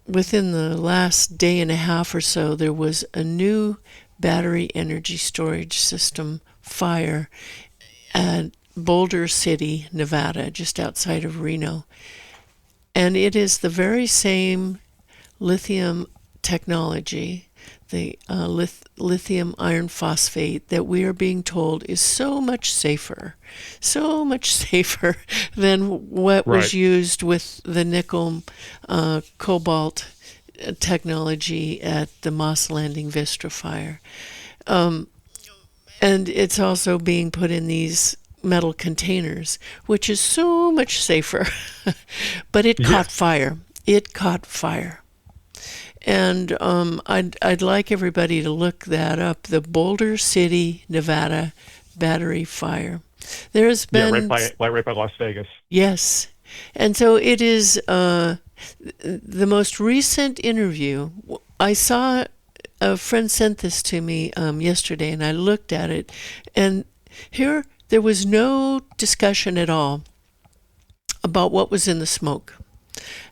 within the last day and a half or so, there was a new battery energy storage system fire at Boulder City, Nevada, just outside of Reno. And it is the very same lithium technology, the lithium iron phosphate, that we are being told is so much safer than what was used with the nickel cobalt technology at the Moss Landing Vistra fire. And it's also being put in these metal containers, which is so much safer. But it caught fire. It caught fire. And I'd like everybody to look that up, the Boulder City, Nevada battery fire. There's been... right by Las Vegas. Yes. And so it is the most recent interview. I saw a friend sent this to me yesterday, and I looked at it, and here there was no discussion at all about what was in the smoke.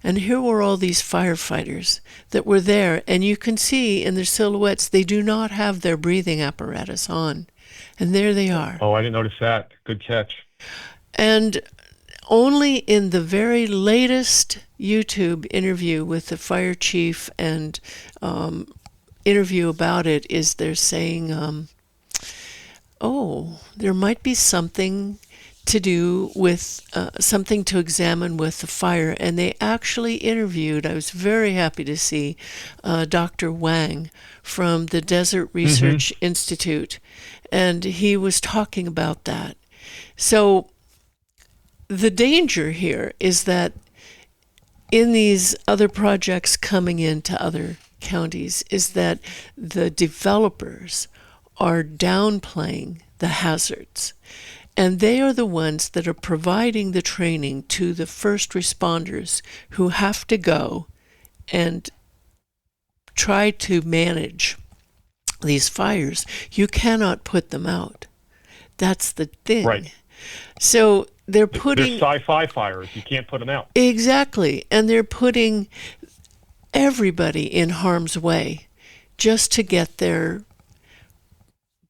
And here were all these firefighters that were there, and you can see in their silhouettes they do not have their breathing apparatus on. And there they are. Oh, I didn't notice that. Good catch. And only in the very latest YouTube interview with the fire chief and interview about it is they're saying, there might be something to do with something to examine with the fire. And they actually interviewed, I was very happy to see, Dr. Wang from the Desert Research Institute. And he was talking about that. So the danger here is that in these other projects coming into other counties is that the developers are downplaying the hazards. And they are the ones that are providing the training to the first responders who have to go and try to manage these fires. You cannot put them out. That's the thing. Right. So they're putting... They're sci-fi fires. You can't put them out. Exactly. And they're putting everybody in harm's way just to get their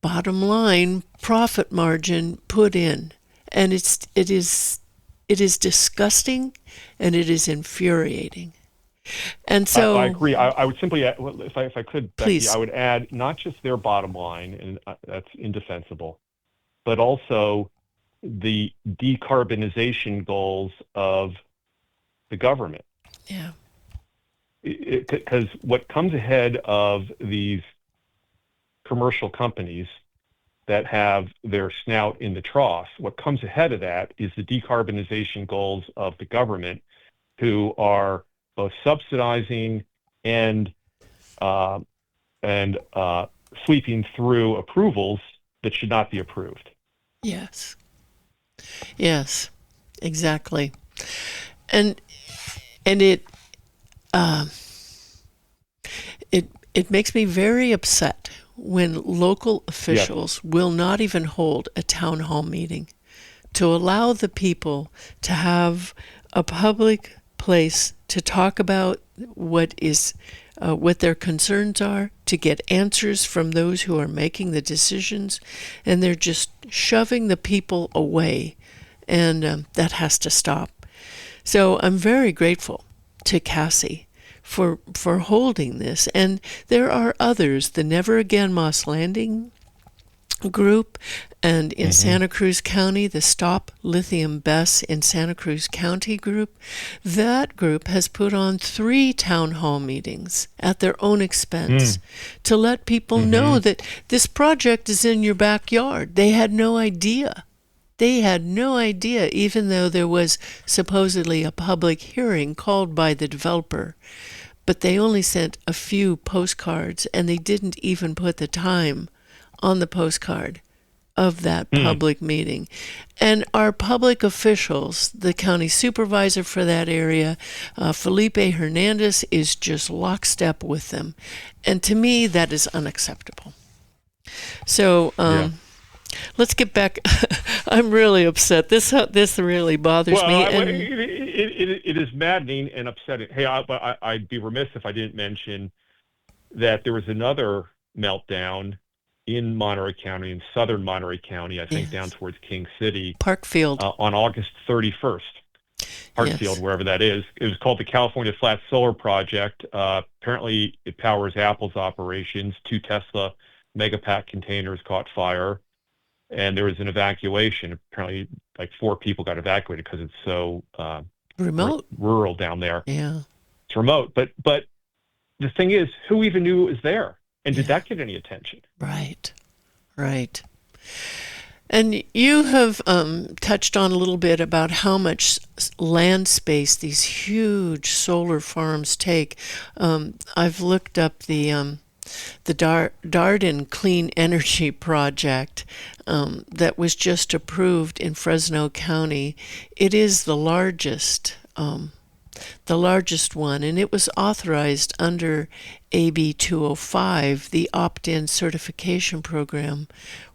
bottom line profit margin put in. And it is disgusting, and it is infuriating. And so I agree. I would simply add, if I could, Becky, please. I would add not just their bottom line, and that's indefensible, but also the decarbonization goals of the government. Yeah. Because what comes ahead of these commercial companies that have their snout in the trough, what comes ahead of that is the decarbonization goals of the government, who are both subsidizing and sweeping through approvals that should not be approved. Yes. Yes, exactly. And it makes me very upset when local officials will not even hold a town hall meeting to allow the people to have a public place to talk about what their concerns are, to get answers from those who are making the decisions, and they're just shoving the people away, and that has to stop. So I'm very grateful to Cassie for holding this, and there are others, the Never Again Moss Landing group, and in Santa Cruz County, the Stop Lithium BESS in Santa Cruz County group. That group has put on 3 town hall meetings at their own expense to let people know that this project is in your backyard. They had no idea. Even though there was supposedly a public hearing called by the developer. But they only sent a few postcards, and they didn't even put the time on the postcard of that public meeting. And our public officials, the county supervisor for that area, Felipe Hernandez, is just lockstep with them. And to me, that is unacceptable. So let's get back. I'm really upset. This really bothers me. It is maddening and upsetting. Hey, I'd be remiss if I didn't mention that there was another meltdown in Monterey County, in southern Monterey County, I think down towards King City. Parkfield. On August 31st. Parkfield, wherever that is. It was called the California Flat Solar Project. Apparently, it powers Apple's operations. 2 Tesla Megapack containers caught fire, and there was an evacuation. Apparently, like 4 people got evacuated because it's so remote, rural down there. Yeah, it's remote. But the thing is, who even knew it was there? And did that get any attention? Right. And you have touched on a little bit about how much land space these huge solar farms take. I've looked up the Darden Clean Energy Project that was just approved in Fresno County. It is the largest one, and it was authorized under AB 205, the opt-in certification program,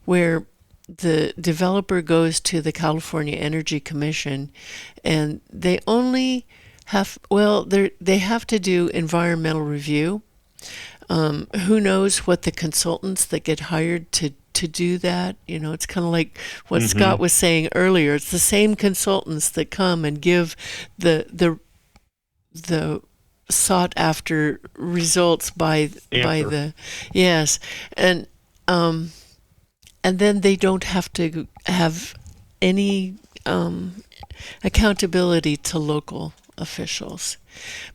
where the developer goes to the California Energy Commission, and they only have, they have to do environmental review. Who knows what the consultants that get hired to do that? You know, it's kind of like what Scott was saying earlier. It's the same consultants that come and give the sought after results by the and then they don't have to have any accountability to local officials.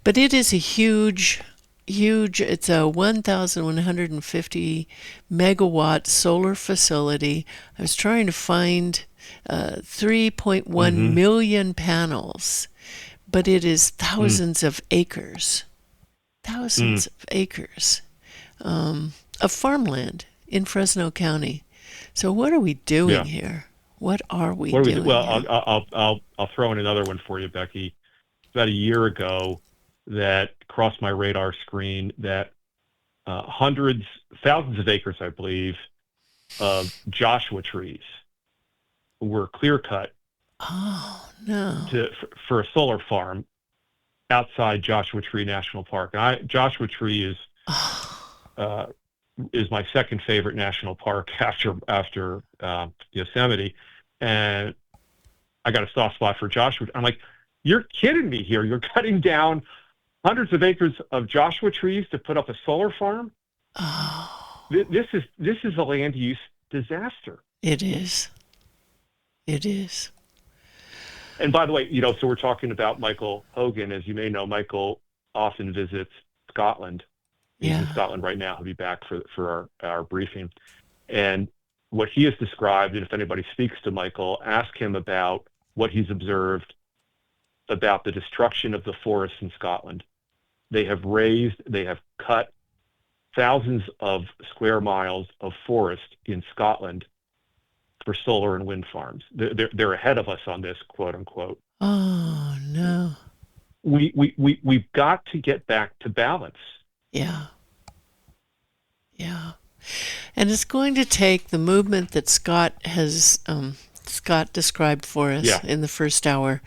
But it is a huge, it's a 1,150 megawatt solar facility. I was trying to find 3.1 million panels, but it is thousands of acres, of farmland in Fresno County. So what are we doing here? What are we doing? Well, I'll throw in another one for you, Becky. About a year ago, that crossed my radar screen that thousands of acres, I believe, of Joshua trees were clear cut. Oh no! For a solar farm outside Joshua Tree National Park. And Joshua Tree is my second favorite national park after Yosemite, and I got a soft spot for Joshua. I'm like, you're kidding me here. You're cutting down hundreds of acres of Joshua trees to put up a solar farm? Oh. This is a land use disaster. It is. And by the way, so we're talking about Michael Hogan. As you may know, Michael often visits Scotland. He's in Scotland right now. He'll be back for our briefing. And what he has described, and if anybody speaks to Michael, ask him about what he's observed about the destruction of the forests in Scotland. They have cut thousands of square miles of forest in Scotland for solar and wind farms. They're ahead of us on this, quote unquote. Oh no. We've got to get back to balance. Yeah. And it's going to take the movement that Scott described for us in the first hour,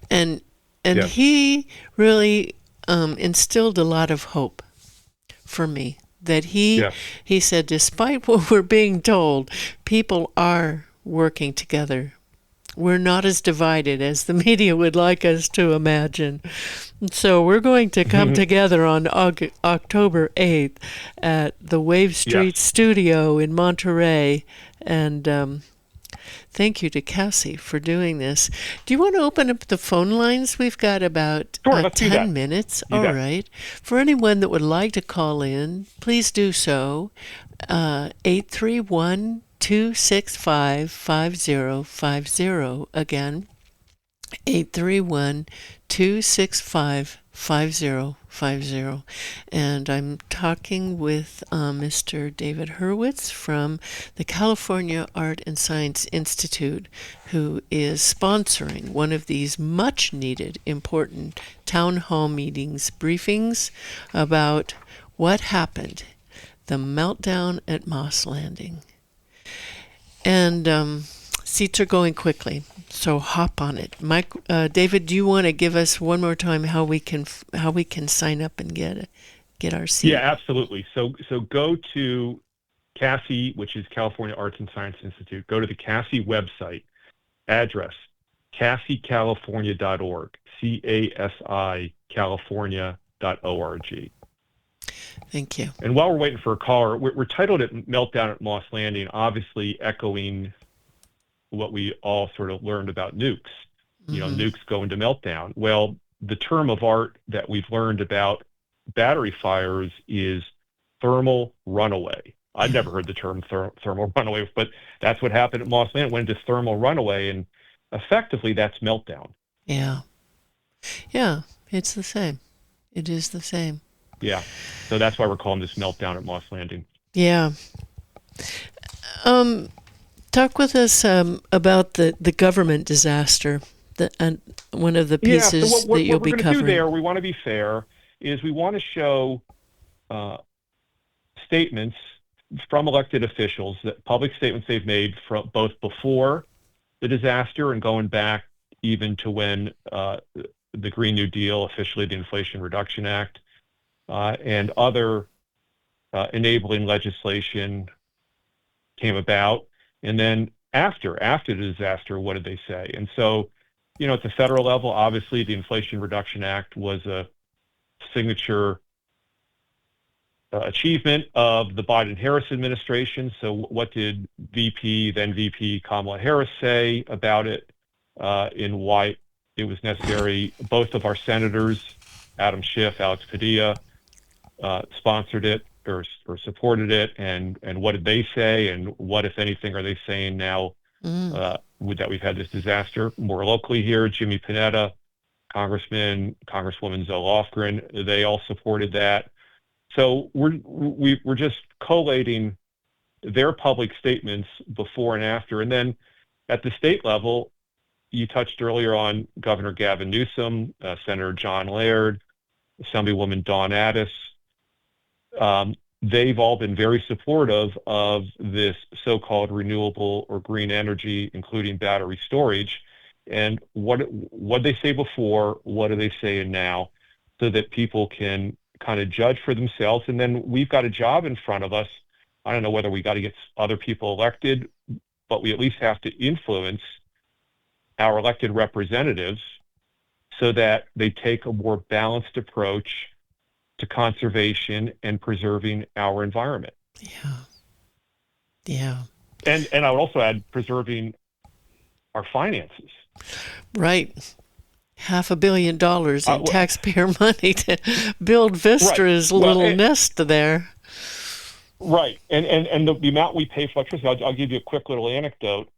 and he really instilled a lot of hope for me. That he said, despite what we're being told, people are working together. We're not as divided as the media would like us to imagine. So we're going to come together on October 8th at the Wave Street Studio in Monterey. And thank you to Cassie for doing this. Do you want to open up the phone lines? We've got about 10 minutes. All right. For anyone that would like to call in, please do so. 831-265-5050. Again, 831-265-5050. 5050. And I'm talking with Mr. David Hurwitz from the California Art and Science Institute, who is sponsoring one of these much needed, important town hall meetings, briefings about what happened, the meltdown at Moss Landing. And seats are going quickly, so hop on it. Mike, David, do you want to give us one more time how we can sign up and get our seat? Yeah, absolutely. So go to CASI, which is California Arts and Science Institute. Go to the CASI website, address casicalifornia.org, CASI California.org. Thank you. And while we're waiting for a caller, we're titled it Meltdown at Moss Landing, obviously echoing what we all sort of learned about nukes. You know, nukes go into meltdown. Well, the term of art that we've learned about battery fires is thermal runaway. I'd never heard the term thermal runaway, but that's what happened at Moss Landing. It went into thermal runaway, and effectively that's meltdown. Yeah. Yeah, it's the same. It is the same. Yeah. So that's why we're calling this Meltdown at Moss Landing. Yeah. Talk with us about the government disaster, and one of the pieces that you'll be covering. What we're going to do there, we want to be fair, is we want to show statements from elected officials, that public statements they've made from both before the disaster and going back even to when the Green New Deal, officially the Inflation Reduction Act, and other enabling legislation came about. And then after the disaster, what did they say? And so, you know, at the federal level, obviously the Inflation Reduction Act was a signature achievement of the Biden-Harris administration. So what did then VP Kamala Harris say about it, and why it was necessary? Both of our senators, Adam Schiff, Alex Padilla, sponsored it or supported it, and what did they say, and what, if anything, are they saying now that we've had this disaster? More locally here, Jimmy Panetta, Congresswoman Zoe Lofgren, they all supported that. So we're just collating their public statements before and after. And then at the state level, you touched earlier on Governor Gavin Newsom, Senator John Laird, Assemblywoman Dawn Addis. They've all been very supportive of this so-called renewable or green energy, including battery storage. And what they say before, what are they saying now, so that people can kind of judge for themselves. And then we've got a job in front of us. I don't know whether we got to get other people elected, but we at least have to influence our elected representatives so that they take a more balanced approach to conservation and preserving our environment. Yeah. And I would also add preserving our finances. Right. $500 million in taxpayer money to build Vistra's little nest there. Right. And the amount we pay for electricity, I'll give you a quick little anecdote.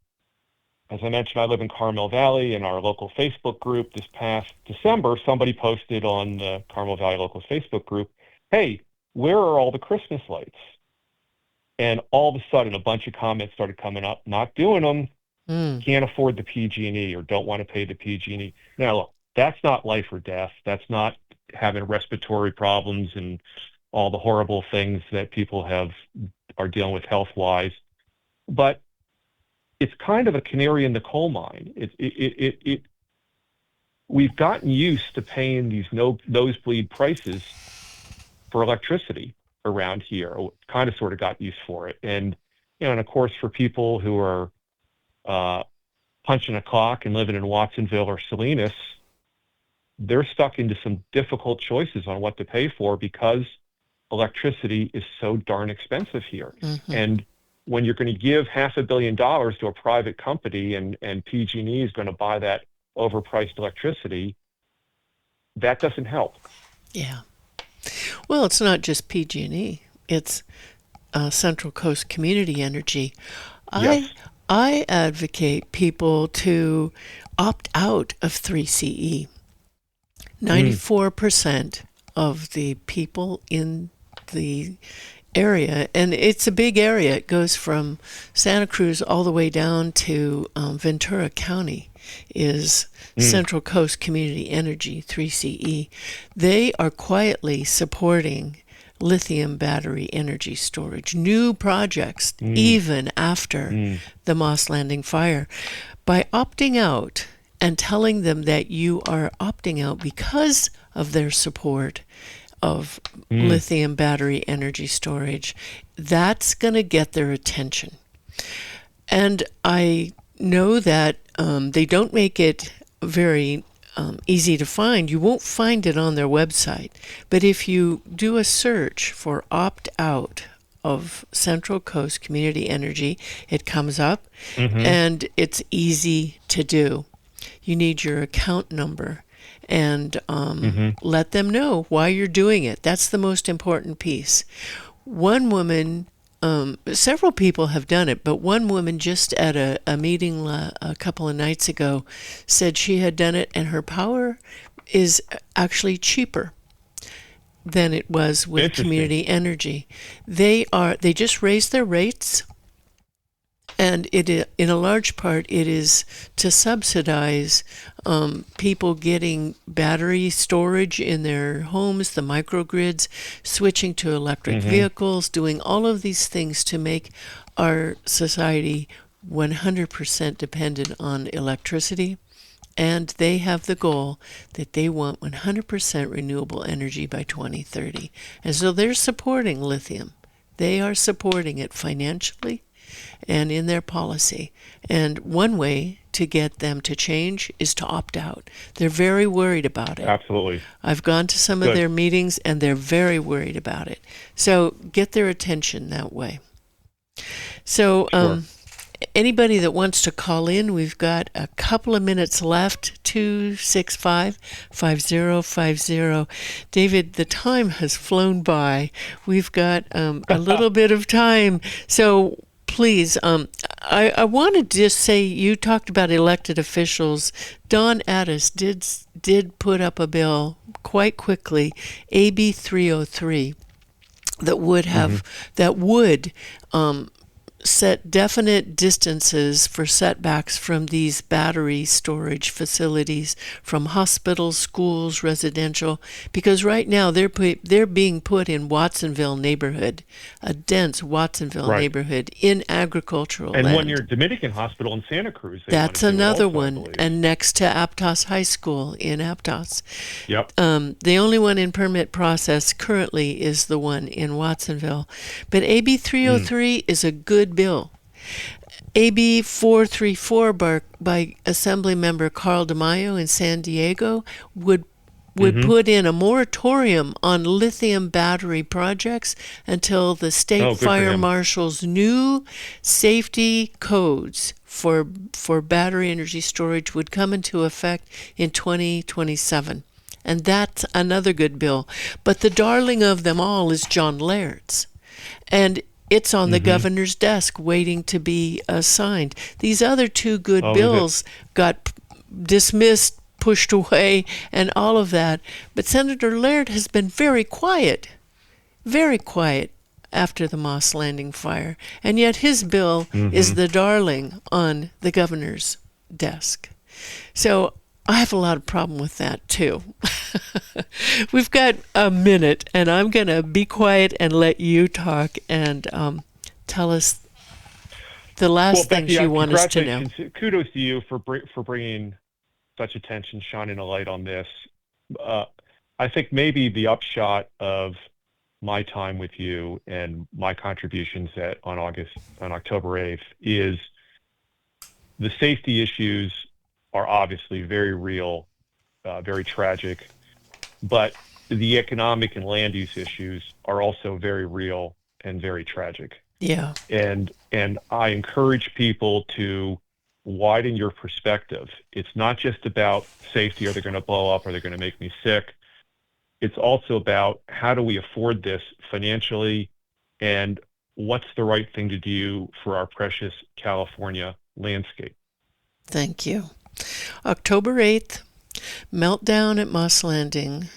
As I mentioned, I live in Carmel Valley. In our local Facebook group this past December, somebody posted on the Carmel Valley Locals Facebook group, "Hey, where are all the Christmas lights?" And all of a sudden, a bunch of comments started coming up, "Not doing them, can't afford the PG&E, or don't want to pay the PG&E." Now, look, that's not life or death. That's not having respiratory problems and all the horrible things that people are dealing with health-wise. But it's kind of a canary in the coal mine. We've gotten used to paying these nosebleed prices for electricity around here. Kind of sort of got used for it. And, you know, and of course, for people who are punching a clock and living in Watsonville or Salinas, they're stuck into some difficult choices on what to pay for because electricity is so darn expensive here. And when you're going to give $500 million to a private company and PG&E is going to buy that overpriced electricity, that doesn't help. Yeah. Well, it's not just PG&E. It's Central Coast Community Energy. Yes. I advocate people to opt out of 3CE. 94% of the people in the area, and it's a big area. It goes from Santa Cruz all the way down to Ventura County, is Central Coast Community Energy, 3CE. They are quietly supporting lithium battery energy storage, new projects, even after the Moss Landing fire. By opting out and telling them that you are opting out because of their support of lithium battery energy storage, that's going to get their attention. And I know that they don't make it very easy to find. You won't find it on their website. But if you do a search for opt out of Central Coast Community Energy, it comes up, and it's easy to do. You need your account number and let them know why you're doing it. That's the most important piece. One woman, several people have done it, but one woman just at a meeting a couple of nights ago said she had done it, and her power is actually cheaper than it was with community energy. They just raised their rates, and in a large part it is to subsidize people getting battery storage in their homes, the microgrids, switching to electric vehicles, doing all of these things to make our society 100% dependent on electricity. And they have the goal that they want 100% renewable energy by 2030. And so they're supporting lithium. They are supporting it financially and in their policy. And one way to get them to change is to opt out. They're very worried about it. Absolutely. I've gone to some of their meetings, and they're very worried about it. So get their attention that way. So anybody that wants to call in, we've got a couple of minutes left. 265-5050. David, the time has flown by. We've got a little bit of time. So please, I wanted to just say, you talked about elected officials. Don Addis did put up a bill quite quickly, AB 303, that would set definite distances for setbacks from these battery storage facilities, from hospitals, schools, residential, because right now they're being put in Watsonville neighborhood, a dense Watsonville neighborhood in agricultural and land. one near Dominican Hospital in Santa Cruz. That's another one, and next to Aptos High School in Aptos. Yep. The only one in permit process currently is the one in Watsonville. But AB 303 is a good bill. AB 434 by Assemblymember Carl DeMaio in San Diego would put in a moratorium on lithium battery projects until the state fire marshal's new safety codes for battery energy storage would come into effect in 2027. And that's another good bill. But the darling of them all is John Laird's. And it's on the governor's desk waiting to be signed. These other two good bills got dismissed, pushed away, and all of that. But Senator Laird has been very quiet after the Moss Landing fire. And yet his bill is the darling on the governor's desk. So I have a lot of problem with that, too. We've got a minute, and I'm going to be quiet and let you talk and tell us the last things you want us to know. Kudos to you for bringing such attention, shining a light on this. I think maybe the upshot of my time with you and my contributions on October 8th is the safety issues are obviously very real, very tragic, but the economic and land use issues are also very real and very tragic. Yeah. And I encourage people to widen your perspective. It's not just about safety, are they going to blow up, are they going to make me sick? It's also about how do we afford this financially, and what's the right thing to do for our precious California landscape. Thank you. October 8th, Meltdown at Moss Landing,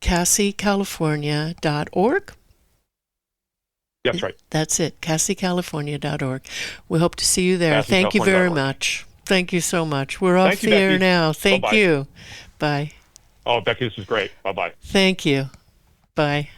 CassieCalifornia.org. That's right. That's it, CassieCalifornia.org. We hope to see you there. Thank you very much. Thank you so much. We're off the air now. Thank you. Bye. Oh, Becky, this was great. Bye-bye. Thank you. Bye.